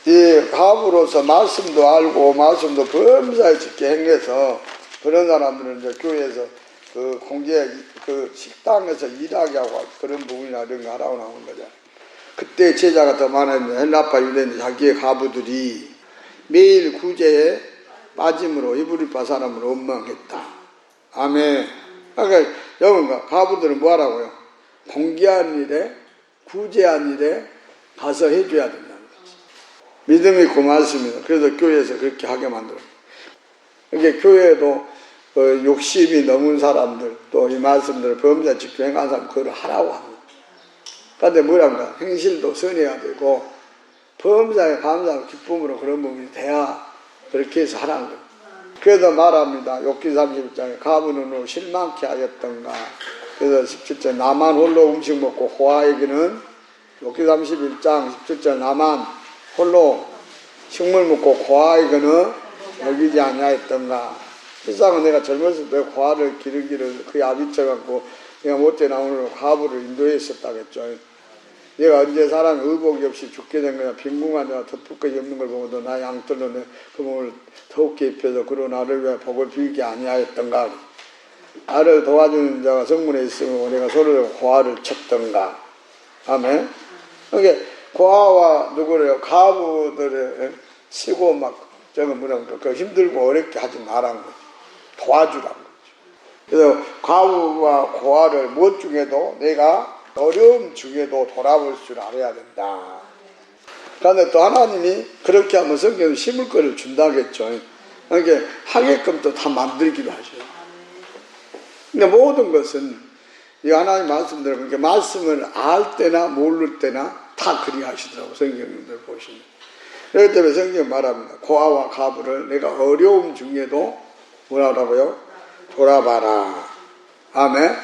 이 가부로서 말씀도 알고 말씀도 범사에 짓게 행해서 그런 사람들은 이제 교회에서 그 공개 그 식당에서 일하게 하고 그런 부분이나 이런 거 하라고 나오는 거죠. 그때 제자가 더 많았는데 헬라파 유대인들 자기의 가부들이 매일 구제에 빠짐으로 이브리파 사람을 원망했다. 아멘. 그러니까 여러분 가부들은 뭐 하라고요? 공개한 일에 구제한 일에 가서 해줘야 된다는 거지. 믿음 있고 말씀이다. 그래서 교회에서 그렇게 하게 만들어. 그러니까 교회에도 욕심이 넘은 사람들 또 이 말씀들을 범죄 지켜 행하는 사람 그걸 하라고 합니다. 그런데 뭐란가 행실도 선해야 되고 범사에 감사하고 기쁨으로 그런 부분이 돼야 그렇게 해서 하라는 거예요. 그래서 말합니다. 욥기 31장에 가부는 실망케 하였던가. 그래서 17절 나만 홀로 음식 먹고 고아에게는 욥기 31장 17절 나만 홀로 식물 먹고 고아에게는 여기지 아니하였던가. 세상은 내가 젊었을 때 고아를 기르기를 그의 아비쳐갖고 내가 못해 나오는 가부를 인도했었다겠죠. 내가 언제 사람 의복이 없이 죽게 된 거냐. 빈궁한 자가 덮을 것이 없는 걸 보고도 나의 양털로 내 그 몸을 더욱게 입혀서 그로 나를 위해 복을 빌게 아니하였던가. 나를 도와주는 자가 성문에 있으면 내가 소리로 고아를 쳤던가. 아멘. 그러니까 고아와 누구래요? 가부들을 치고 막 저거 뭐랄까 그 힘들고 어렵게 하지 말라는 거죠. 도와주라는 거죠. 그래서 가부와 고아를 무엇 중에도 내가 어려움 중에도 돌아볼 줄 알아야 된다. 그런데 또 하나님이 그렇게 하면 성경에 심을 거를 준다겠죠. 그러니까 하게끔 또 다 만들기도 하죠. 그러니까 모든 것은 이 하나님 말씀대로 그러니까 말씀을 알 때나 모를 때나 다 그리 하시더라고 성경님들 보시면. 그렇기 때문에 성경 말합니다. 고아와 가부를 내가 어려움 중에도 뭐라고요? 돌아봐라. 아멘.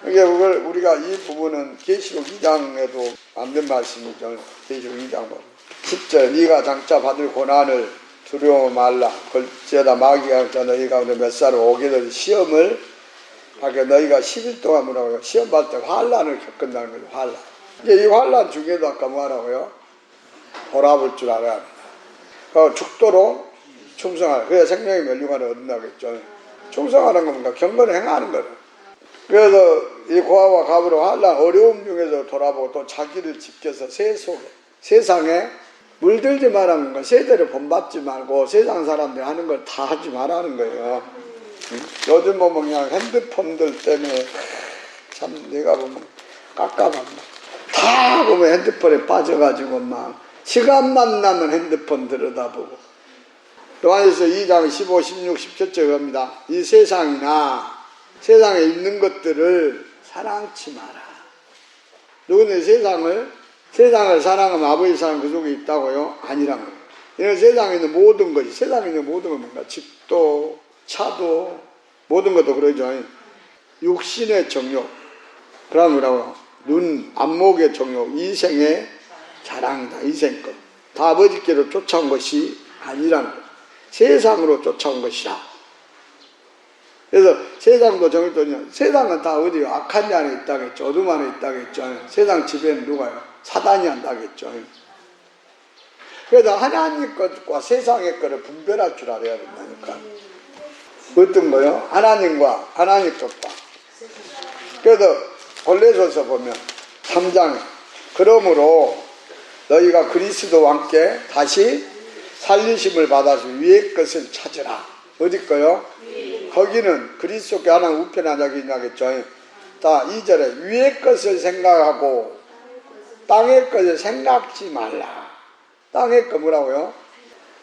그러니까 그걸 우리가 이 부분은 계시록 2장에도 만든 말씀이죠. 계시록 2장 보면 10절 네가 장차 받을 고난을 두려워 말라. 걸지어다 마귀가 너희 가운데 몇 살을 오게 될 시험을 하게 너희가 10일 동안 뭐라고요? 시험 받을 때 환난을 겪는다는 거죠. 환난. 이 환난 중에도 아까 뭐라고요? 돌아볼 줄 알아야 합니다. 죽도록 충성하라. 그래야 생명의 면류관을 얻는다겠죠. 충성하는 겁니다. 경건을 행하는 거예요. 그래서 이 고아와 가부로 환난 어려움 중에서 돌아보고 또 자기를 지켜서 세상에 물들지 말라는 거. 세대를 본받지 말고 세상 사람들이 하는 걸 다 하지 말라는 거예요. 요즘 보면 그냥 핸드폰들 때문에 참 내가 보면 깝깝합니다. 다 보면 핸드폰에 빠져가지고 막 시간만 나면 핸드폰 들여다보고. 요한일서 2장 15, 16, 17절 갑니다. 이 세상이나 세상에 있는 것들을 사랑치 마라. 누구는 세상을 사랑하면 아버지 사랑 그 속에 있다고요? 아니란 거예요. 이런 세상에 있는 모든 것이, 세상에 있는 모든 건 뭔가 집도, 차도, 모든 것도 그러죠. 육신의 정욕, 그러면 뭐라고요? 눈, 안목의 정욕, 이생의 자랑이다. 이생 것. 다 아버지께로 쫓아온 것이 아니라는 거예요. 세상으로 쫓아온 것이라. 그래서 세상도 정의도냐. 세상은 다 어디요? 악한 데 안에 있다겠죠. 어둠 안에 있다겠죠. 세상 지배는 누가요? 사단이 한다겠죠. 그래서 하나님 것과 세상의 것을 분별할 줄 알아야 된다니까. 어떤 거요? 하나님과 하나님 것과. 그래서 골로새서 보면 3장 그러므로 너희가 그리스도와 함께 다시 살리심을 받아서 위의 것을 찾으라. 어디 거요? 거기는 그리스도께 하나님 우편한 적이 있나겠죠. 자, 2절에 위의 것을 생각하고 땅의 것을 생각지 말라. 땅의 거 뭐라고요?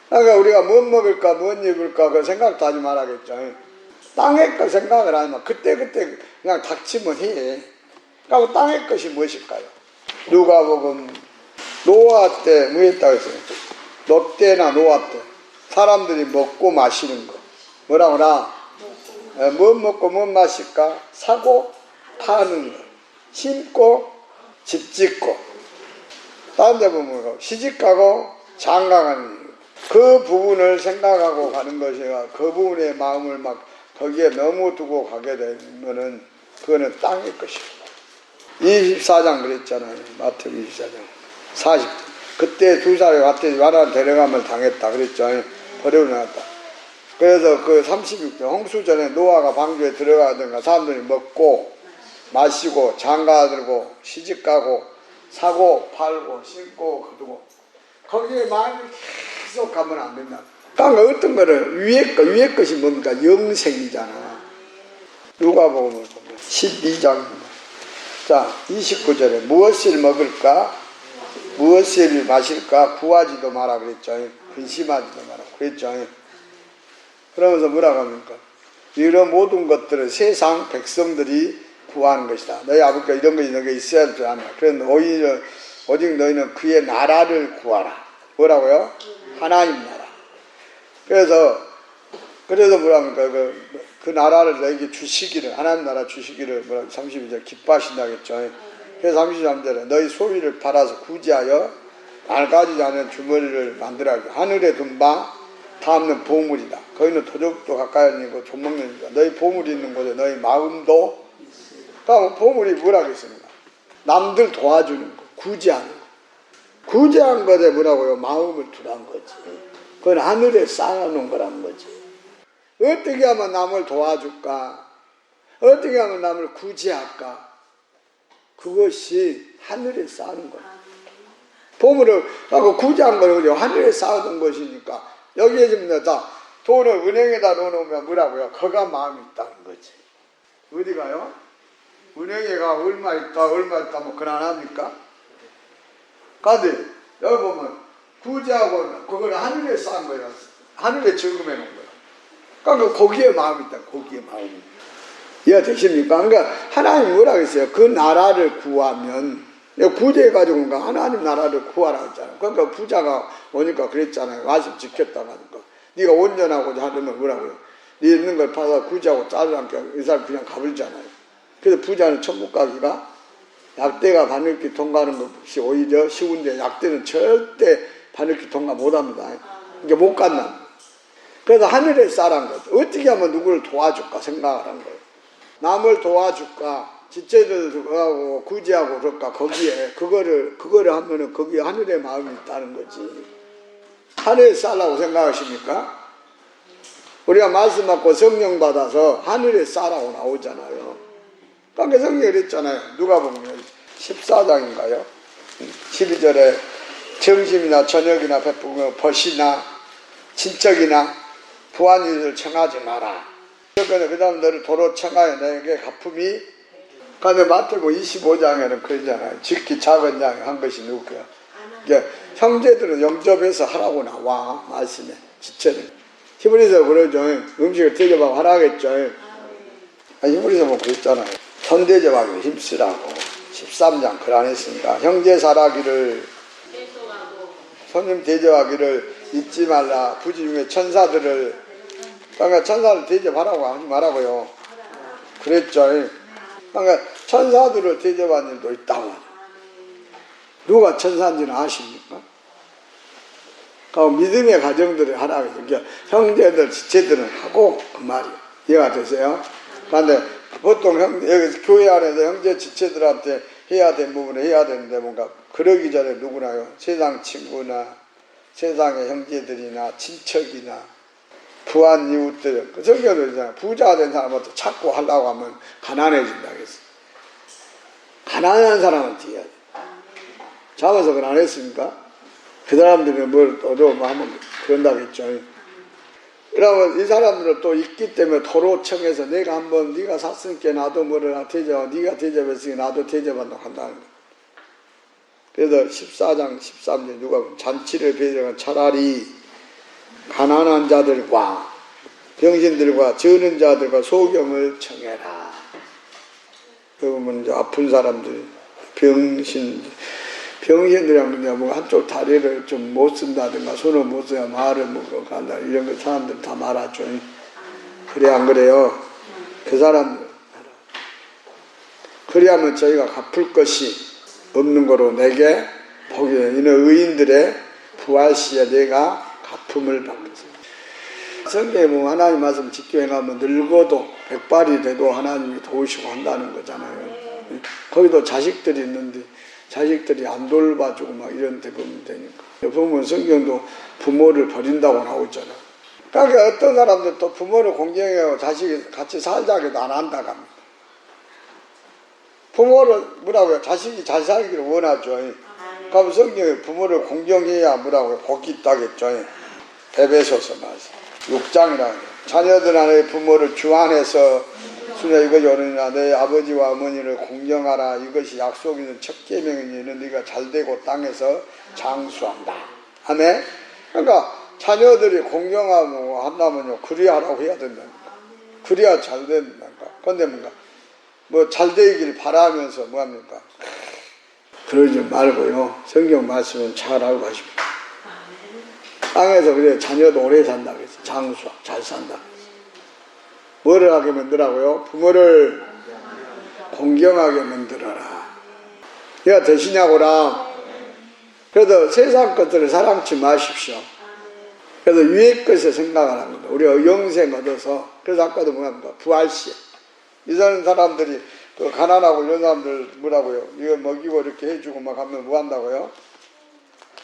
그러니까 우리가 뭐 먹을까 뭐 입을까 그 생각도 하지 말아야겠죠. 땅의 것 생각을 하지만 그때 그냥 닥치면 해. 그러니까 땅의 것이 무엇일까요? 누가복음 노아 때 뭐 했다고 했어요? 롯 때나 노아 때 사람들이 먹고 마시는 거 뭐라고나 뭐 먹고 뭐 마실까? 사고 파는 거, 심고 집 짓고, 다른 데 보면 시집가고 장가가는 거. 그 부분을 생각하고 가는 것이가 그 부분의 마음을 막 거기에 너무 두고 가게 되면은 그거는 땅의 것이고. 24장 그랬잖아요. 마태복음 24장 40절 그때 2살에 왔더니 와라 데려가면 당했다 그랬죠. 버려놨다. 그래서 그 36년 홍수전에 노아가 방주에 들어가든가 사람들이 먹고 마시고 장가들고 시집가고 사고 팔고 신고 거두고 거기에 마음이 계속 가면 안 된다. 그러니까 어떤 거를 위에 것이 뭡니까? 영생이잖아. 누가복음을 보면 12장입니다. 자 29절에 무엇을 먹을까 무엇을 마실까 구하지도 마라 그랬죠. 근심하지도 마라 그랬죠. 그러면서 뭐라고 합니까? 이런 모든 것들을 세상 백성들이 구하는 것이다. 너희 아버지가 이런 것이 너에게 있어야 할 줄 아나. 그런데 오직 너희는 그의 나라를 구하라. 뭐라고요? 하나님 나라. 그래서 뭐라 합니까? 그 나라를 너에게 주시기를, 하나님 나라 주시기를, 32절 기뻐하신다겠죠. 그래서 33절에 너희 소위를 팔아서 구제하여 낡아지지 않은 주머니를 만들어 하늘에 둔 바 다없는 보물이다. 거기는 도적도 가까이 있고 좀먹는 너희 보물이 있는 곳에 너희 마음도. 그러니까 보물이 뭐라고 했습니까? 남들 도와주는 거, 구제하는 거. 구제한 것에 뭐라고요? 마음을 두란 거지. 그건 하늘에 쌓아놓은 거란 거지. 어떻게 하면 남을 도와줄까? 어떻게 하면 남을 구제할까? 그것이 하늘에 쌓는 거야. 보물을 구제한 거는 하늘에 쌓아둔 것이니까 여기에 지금 다 돈을 은행에다 넣어놓으면 뭐라고요? 거가 마음이 있다는 거지. 어디가요? 은행에 가 얼마 있다 뭐 그만합니까? 근데 여기 보면 구제하고 그걸 하늘에 쌓은 거야. 하늘에 저금해 놓은 거야. 그러니까 거기에 마음이 있다. 거기에 마음이. 이해 되십니까? 그러니까 하나님이 뭐라고 했어요? 그 나라를 구하면 구제해가지고 그러니까 하나님 나라를 구하라 했잖아요. 그러니까 부자가 오니까 그랬잖아요. 말씀 지켰다고 하니까. 네가 온전하고자 하려면 뭐라고요? 네 있는 걸 팔아서 구제하고 짜증 않게 이 사람 그냥 가버리잖아요. 그래서 부자는 천국 가기가 약대가 바늘길 통과하는 것이 오히려 쉬운데 약대는 절대 바늘길 통과 못합니다. 이게 못 간다. 그래서 하늘에 쌓아란 것. 어떻게 하면 누구를 도와줄까 생각을 한 거예요. 남을 도와줄까, 지체들하고 구제하고 그럴까 거기에 그거를 하면은 거기에 하늘의 마음이 있다는 거지. 하늘에 쌓으라고 생각하십니까? 우리가 말씀 받고 성령 받아서 하늘에 쌓으라고 나오잖아요. 그러니까 성경이 그랬잖아요. 누가 보면 14장인가요? 12절에 정심이나 저녁이나 베푸고 벗이나 친척이나 부한이를 청하지 마라. 그 다음 너를 도로 청하여 너에게 갚음이. 그런데 마태복음 25장에는 그러잖아요. 직기 작은 양이 한 것이 누구야? 그러니까 형제들은 영접해서 하라고 나와 말씀에 지체는. 히브리서 그러죠. 음식을 대접하고 하라겠죠. 히브리서 뭐 그랬잖아요. 선대접하기 힘쓰라고 13장 글 안 했습니까? 형제 살아기를 손님 대접하기를 잊지 말라. 부지 중에 천사들을 그러니까 천사를 대접하라고 하지 말라고요. 그랬죠. 그러니까 천사들을 대접하는 일도 있다고. 누가 천사인지는 아십니까? 그러니까 믿음의 가정들을 하라고. 그러니까 형제들, 지체들은 하고 그 말이에요. 이해가 되세요? 그런데 보통 여기 교회 안에서 형제, 지체들한테 해야 되는 부분을 해야 되는데 뭔가 그러기 전에 누구나요? 세상 친구나 세상의 형제들이나 친척이나 부한 이웃들, 그 성경도 있잖아요. 부자가 된 사람한테 찾고 하려고 하면 가난해진다 그랬어. 가난한 사람한테 해야 돼. 잡아서 그걸 안 했습니까? 그 사람들은 뭘 어려우면 하면 그런다겠죠. 그러면 이 사람들은 또 있기 때문에 도로 청해서 내가 한번 네가 샀으니까 나도 뭐를 대접, 네가 대접했으니까 나도 대접한다고 한다는 거예요. 그래서 14장 13절 누가 보면 잔치를 배정한 차라리 가난한 자들과 병신들과 저는 자들과 소경을 청해라. 그러면 이제 아픈 사람들, 병신들이랑 그냥 뭐 한쪽 다리를 좀 못 쓴다든가 손을 못 써야 말을 못 간다 이런 거 사람들 다 말하죠. 그래 안 그래요? 그 사람들 그래야면 저희가 갚을 것이 없는 거로 내게 복이 이는 의인들의 부활시에 내가 갚음을 받겠습니다. 성경에 보면 하나님 말씀 지켜 행하면 늙어도 백발이 돼도 하나님이 도우시고 한다는 거잖아요. 거기도 자식들이 있는데 자식들이 안 돌봐주고 막 이런 데 보면 되니까. 보면 성경도 부모를 버린다고 나오잖아. 그러니까 어떤 사람들 또 부모를 공경해요. 자식이 같이 살자고 해도 안 한다고 합니다. 부모를 뭐라고요? 자식이 잘 살기를 원하죠. 그럼 성경에 부모를 공경해야 뭐라고요? 복이 있다겠죠. 에베소서 말씀 6장이라고 해요. 자녀들 안에 부모를 주 안에서 수냐 이것이 옳으니라 내 아버지와 어머니를 공경하라 이것이 약속 있는 첫 계명이니 이는 네가 잘되고 땅에서 장수한다. 아멘. 그러니까 자녀들이 공경하고 한다면요 그래야 하라고 해야 된다니까. 그래야 잘 된다니까. 그런데 뭔가 뭐 잘되기를 바라면서 뭐합니까? 그러지 말고요 성경 말씀은 잘 알고 하십니다. 땅에서 그래 자녀도 오래 산다 그랬어. 장수 잘 산다. 뭐를 하게 만들라고요? 부모를 공경하게 만들어라. 얘가 되시냐고라. 그래도 세상 것들을 사랑치 마십시오. 그래서 위의 것에 생각을 합니다. 우리가 영생 얻어서. 그래서 아까도 뭐합니까? 부활시. 이 사람들이 그 가난하고 이런 사람들 뭐라고요? 이거 먹이고 이렇게 해주고 막 하면 뭐 한다고요?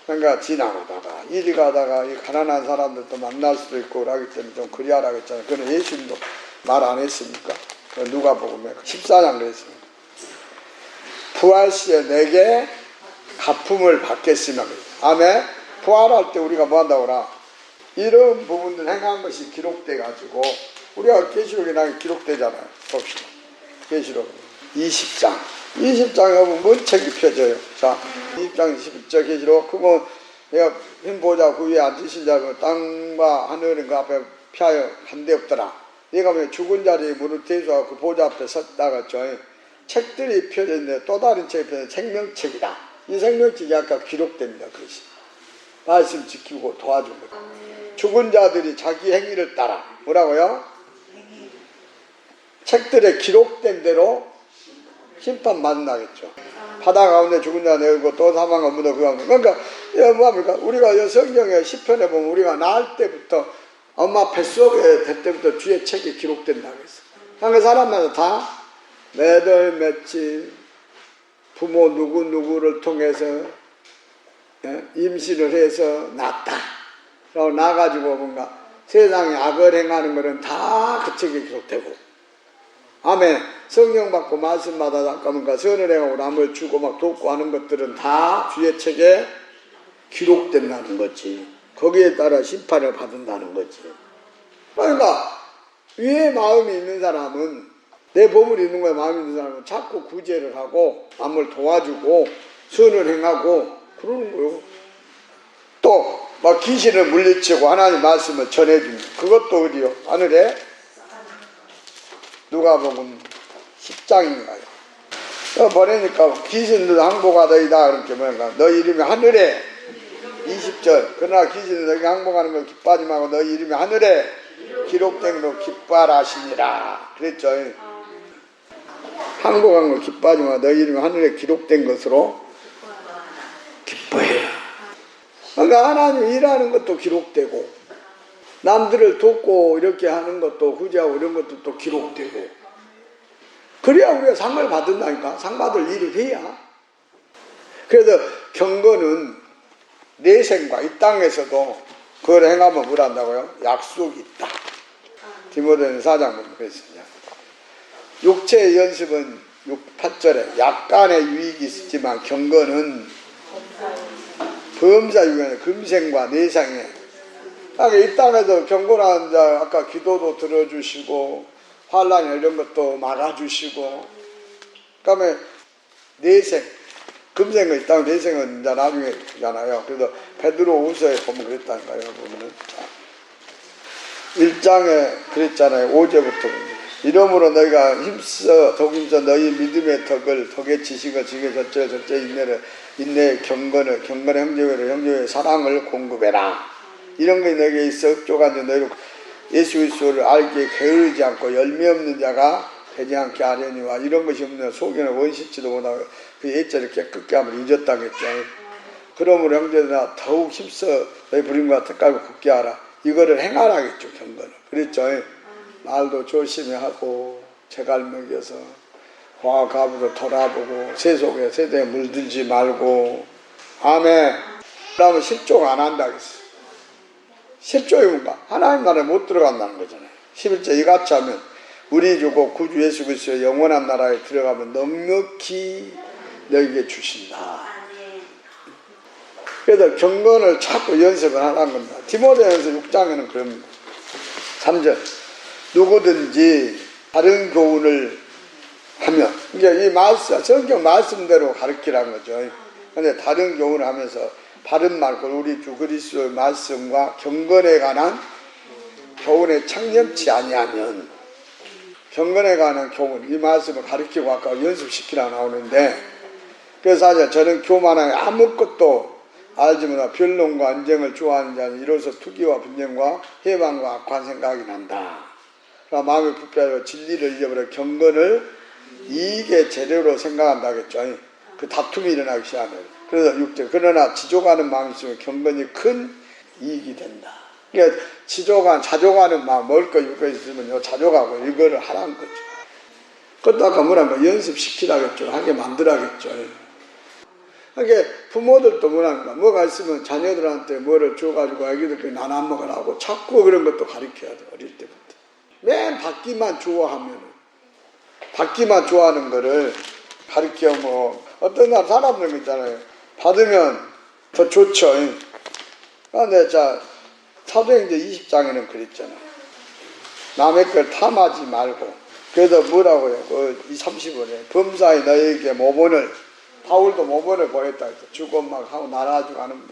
그러니까 지나가다가 이리 가다가 이 가난한 사람들도 만날 수도 있고 그러기 때문에 좀 그리하라고 했잖아요. 그건 예수님도 말 안 했습니까? 누가 보면 14장 그랬습니다. 부활시에 내게 갚음을 받겠으면. 아멘. 부활할 때 우리가 뭐 한다고 그러나 이런 부분들 행한 것이 기록돼 가지고 우리가 계시록에 나게 기록되잖아요. 봅시다. 계시록 20장 20장에 보면 뭔 책이 펴져요. 자 20장 11절 계시록 그거 내가 흰 보좌 그 위에 앉으신 자고 땅과 하늘은 그 앞에 피하여 한데 없더라. 내가 보면 죽은 자리에 무릎 대수하고 그 보좌 앞에 섰다가 책들이 펴져 있는데 또 다른 책이 펴져 생명책이다. 이 생명책이 아까 기록됩니다. 그것이 말씀 지키고 도와준 거예요. 죽은 자들이 자기 행위를 따라 뭐라고요? 책들에 기록된 대로 심판 만나겠죠. 바다 가운데 죽은 자 내고 또 사망 없는 그 가운데. 그러니까 뭐합니까? 우리가 성경의 시편에 보면 우리가 낳을 때부터 엄마 뱃속에 될 때부터 뒤에 책이 기록된다고 했어. 그러니까 사람마다 다 매달 며칠 부모 누구누구를 통해서 임신을 해서 낳았다. 그러고 나가지고 뭔가 세상에 악을 행하는 것은 다 그 책에 기록되고. 아멘. 성령 받고 말씀마다 잠깐만가 선을 행하고 남을 주고 막 돕고 하는 것들은 다 뒤에 책에 기록된다는 거지. 거기에 따라 심판을 받는다는 거지. 그러니까 위에 마음이 있는 사람은 내 보물이 있는 거에 마음이 있는 사람은 자꾸 구제를 하고 남을 도와주고 선을 행하고 그러는 거예요. 또 막 귀신을 물리치고 하나님 말씀을 전해줍니다. 그것도 어디요? 하늘에 누가복음 10장인가요? 보내니까 귀신들 항복하더이다. 그렇게 뭐야? 너 이름이 하늘에 20절 그러나 귀신은 너희 항복하는 걸 기뻐하지 말고 너희 이름이 하늘에 기록된 걸 기뻐하시니라 그랬죠. 항복한 걸 기뻐하지 말고 너희 이름이 하늘에 기록된 것으로 기뻐해. 그러니까 하나님 일하는 것도 기록되고 남들을 돕고 이렇게 하는 것도 구제하고 이런 것도 또 기록되고 그래야 우리가 상을 받는다니까. 상 받을 일을 해야. 그래서 경건은 내 생과 이 땅에서도 그걸 행하면 뭘 한다고요? 약속이 있다. 디모데는 4장 보면 그랬습니다. 육체의 연습은 8절에 약간의 유익이 있지만 경건은 범사 유익에 금생과 내상에. 이 땅에서 경건한 자 아까 기도도 들어주시고 환난 이런 것도 막아주시고 그다음에 내생 금생은 이 땅 내생은 이제 나중에잖아요. 그래서 베드로후서에 보면 그랬다니까요. 보면은 1장에 그랬잖아요. 5절부터 이러므로 너희가 힘써 더욱 힘써 너희 믿음의 덕의 지식을 지게 저째 인내의 경건의 형제의 사랑을 공급해라. 이런 게 너희에게 있어 흡족한데 너희로 예수 그리스도를 알기에 게으르지 않고 열매 없는 자가 되지 않게 하려니와 이런 것이 없는 속에는 원시치도 못하고 그 예절을 깨끗게 함을 잊었다겠죠. 그러므로 형제들아 더욱 힘써 너희 부림과 특갈고 굳게 하라. 이거를 행하라겠죠. 경건을. 그랬죠. 말도 조심히 하고 제갈 먹여서 과학하면서 돌아보고 세속에 세대에 물들지 말고. 아멘. 그러면 실족 안 한다 그랬어. 실족이 뭔가? 하나님 나라에 못 들어간다는 거잖아요. 11절 이같이 하면 우리 주고 구주 예수 그리스도의 영원한 나라에 들어가면 넉넉히 너에게 주신다. 그래서 경건을 자꾸 연습을 하라는 겁니다. 디모데전서 6장에는 그럽니다. 3절 누구든지 다른 교훈을 하면, 그러니까 이 말씀, 성경 말씀대로 가르치라는 거죠. 근데 다른 교훈을 하면서 바른 말고 우리 주 그리스도의 말씀과 경건에 관한 교훈에 창념치 아니하면, 경건에 관한 교훈, 이 말씀을 가르치고 아까 연습시키라 나오는데, 그래서 하자 저는 교만하게 아무것도 알지 못하고 변론과 언쟁을 좋아하는 자는 이로써 투기와 분쟁과 해방과 악한 생각이 난다. 그러니까 마음이 부패하고 진리를 잊어버려 경건을 이익의 재료로 생각한다겠죠. 그 다툼이 일어나기 시작해요. 그래서 6절 그러나 지족하는 마음이 있으면 경건이 큰 이익이 된다. 그러니까 자족하는 마음, 먹을 거 입을 거 있으면 자족하고 이거를 하라는 거죠. 그것도 아까 뭐라고 연습시키라겠죠. 하게 만들라겠죠. 그러니까 부모들도 뭐라는가, 뭐가 있으면 자녀들한테 뭐를 줘가지고 아기들끼리 나눠 먹으라고 자꾸 그런 것도 가르쳐야 돼. 어릴 때부터 맨 받기만 좋아하는 거를 가르쳐. 뭐 어떤 사람들 있잖아요, 받으면 더 좋죠. 그런데 자 사도행전 20장에는 그랬잖아요. 남의 걸 탐하지 말고. 그래서 뭐라고요? 그 30월에 범사에 너에게 모본을, 바울도 모본을 보였다 했어. 주고 막 하고 나라가지고 가는 분.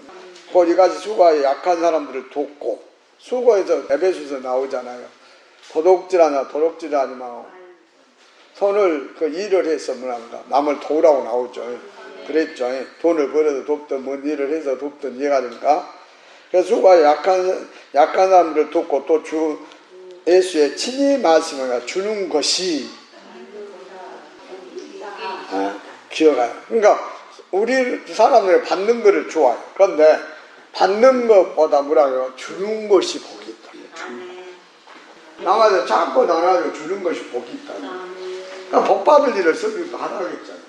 거기까지 수고에 약한 사람들을 돕고. 수고에서 에베소서 나오잖아요. 도둑질하지 마. 손을 그 일을 해서 뭐랄까 남을 도우라고 나오죠. 그랬죠. 돈을 벌어서 돕든 뭔 일을 해서 돕든 이해가 됩니까? 그래서 수고에 약한 사람들을 돕고 또 주 예수의 친히 말씀을 주는 것이 기억해요. 그러니까 우리 사람들이 받는 것을 좋아해요. 그런데 받는 것보다 뭐라고요? 주는 것이 복이 있다. 남한테 자꾸 나눠가지고 주는 것이 복이 있다. 그러니까 복 받을 일을 쓰니까 하라겠잖아요.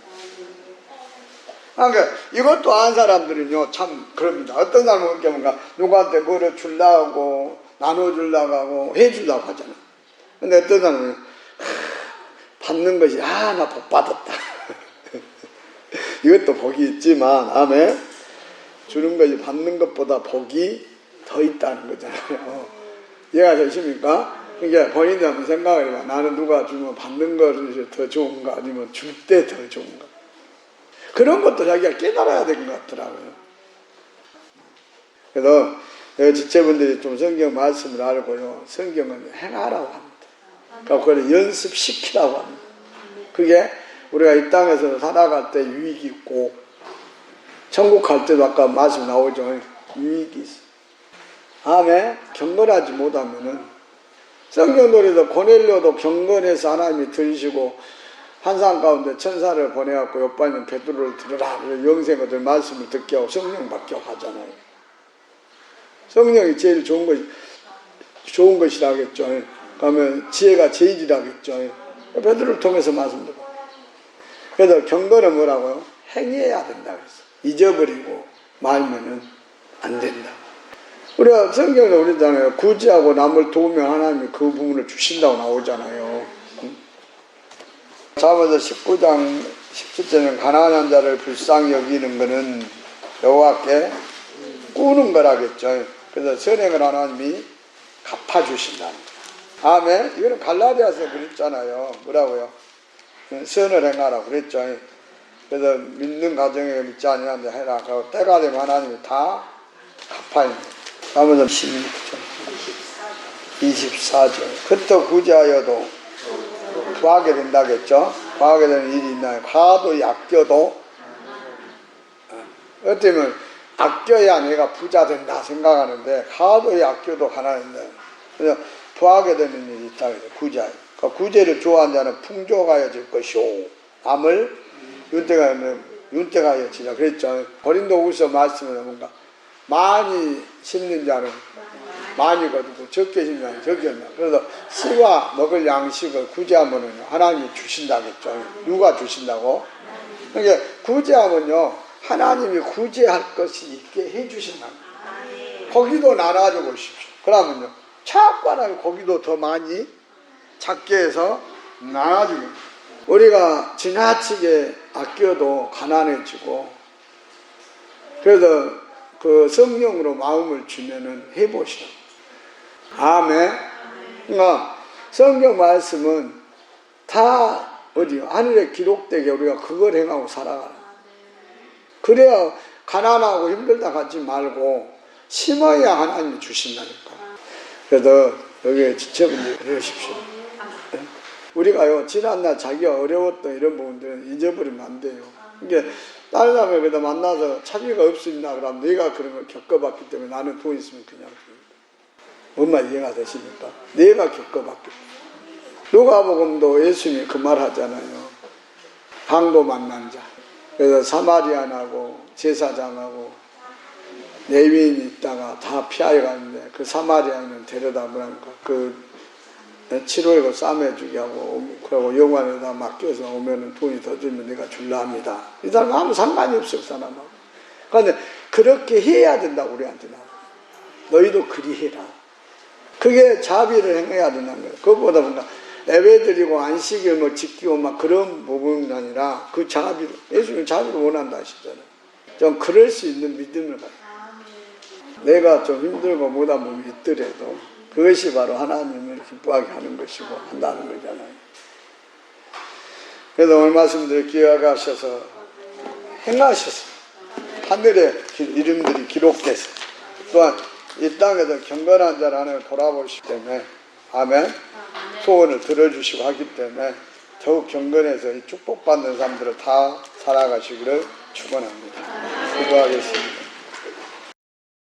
그러니까 이것도 아는 사람들은요 참 그럽니다. 어떤 사람은 뭔가 누구한테 뭐를 주려고 나눠주려고 하고 해주려고 하잖아. 근데 어떤 사람은 받는 것이 나 복 받았다. 이것도 복이 있지만 아멘. 주는 것이 받는 것보다 복이 더 있다는 거잖아요. 이해가 되십니까? 그러니까 본인이 한번 생각을 해봐. 나는 누가 주면 받는 것이 더 좋은가 아니면 줄 때 더 좋은가. 그런 것도 자기가 깨달아야 될 것 같더라고요. 그래서 지체분들이 좀 성경 말씀을 알고요. 성경은 행하라고 합니다. 그러니까 그걸 연습시키라고 합니다. 그게 우리가 이 땅에서 살아갈 때 유익이 있고 천국 갈 때도 아까 말씀 나오죠. 유익이 있어. 아멘. 경건하지 못하면은 성경도에서 고넬료도 경건해서 하나님이 들으시고 환상 가운데 천사를 보내갖고 옆반은 베드로를 들으라. 영생 얻을 말씀을 듣게 하고 성령 받게 하잖아요. 성령이 제일 좋은 것이라겠죠. 그러면 지혜가 제일이라겠죠. 베드로를 통해서 말씀 듣고. 그래서 경건은 뭐라고요? 행해야 된다 그랬어. 잊어버리고 말면은 안 된다. 우리가 성경에 그러잖아요. 구제하고 남을 도우면 하나님이 그 부분을 주신다고 나오잖아요. 잠언서 19장 17절은 가난한 자를 불쌍히 여기는 것은 여호와께 꾸는 거라겠죠. 그래서 선행을 하나님이 갚아주신다. 아멘. 이거는 갈라디아서 그랬잖아요. 뭐라고요? 선을 행하라 그랬죠. 그래서 믿는 가정에 믿지 아니하는데 해라. 그리고 때가 되면 하나님이 다 갚아야 됩니다. 잠언서 24절. 그때 구제하여도 구하게 된다겠죠. 구하게 되는 일이 있나요? 과도 아껴도 어쩌면 아껴야 내가 부자 된다 생각하는데 과도 아껴도 가난한다. 그래서 구하게 되는 일이 있다. 구제. 그러니까 구제를 좋아하는 자는 풍족하여질 것이오. 남을 윤택하여지라 그랬죠. 고린도후서 말씀은 뭔가 많이 심는 자는 많이 거두고 적게 심으면 적게 한다. 그래서 씨와 먹을 양식을 구제하면은요 하나님이 주신다겠죠. 누가 주신다고? 그러니까 구제하면요 하나님이 구제할 것이 있게 해주신다. 고기도 나눠줘 보십시오. 그러면요 착관하게 고기도 더 많이 작게 해서 나눠주고, 우리가 지나치게 아껴도 가난해지고, 그래서 그 성령으로 마음을 주면은 해보시라. 아멘. 그러니까 성경 말씀은 다 어디요? 하늘에 기록되게 우리가 그걸 행하고 살아가라. 그래야 가난하고 힘들다 하지 말고 심어야 하나님이 주신다니까. 그래서 여기에 지체분들 그러십시오. 네? 우리가요 지난날 자기가 어려웠던 이런 부분들은 잊어버리면 안 돼요. 이게 다른 사람을 그래도 만나서 차비가 없습니다 그러면 내가 그런 걸 겪어봤기 때문에 나는 돈 있으면 그냥 줍니다. 뭔 말 이해가 되십니까? 내가 겪어봤기 때문에. 누가복음도 예수님이 그 말 하잖아요. 강도 만난 자. 그래서 사마리안하고 제사장하고 레위인이 있다가 다 피하여 가는데 그 사마리아인은 데려다 보니까 그 치료하고 싸매주게 하고 그러고 영관에다 맡겨서 오면은 돈이 더 주면 내가 줄라 합니다. 이 사람은 아무 상관이 없어요, 그 사람하고. 그런데 그렇게 해야 된다고 우리한테는. 너희도 그리 해라. 그게 자비를 행해야 된다는 거예요. 그것보다 뭔가 예배드리고 안식일 뭐 지키고 막 그런 부분이 아니라 그 자비로, 예수님은 자비를 원한다 하시잖아요. 좀 그럴 수 있는 믿음을 가요. 내가 좀 힘들고 뭐다 보면 있더라도 그것이 바로 하나님을 기뻐하게 하는 것이고 한다는 거잖아요. 그래서 오늘 말씀들 기억하셔서 행하셔서 하늘에 이름들이 기록돼서 또한 이 땅에서 경건한 자를 하나님을 돌아보시기 때문에 아멘. 소원을 들어주시고 하기 때문에 더욱 경건해서 이 축복받는 사람들을 다 살아가시기를 축원합니다. 기도하겠습니다.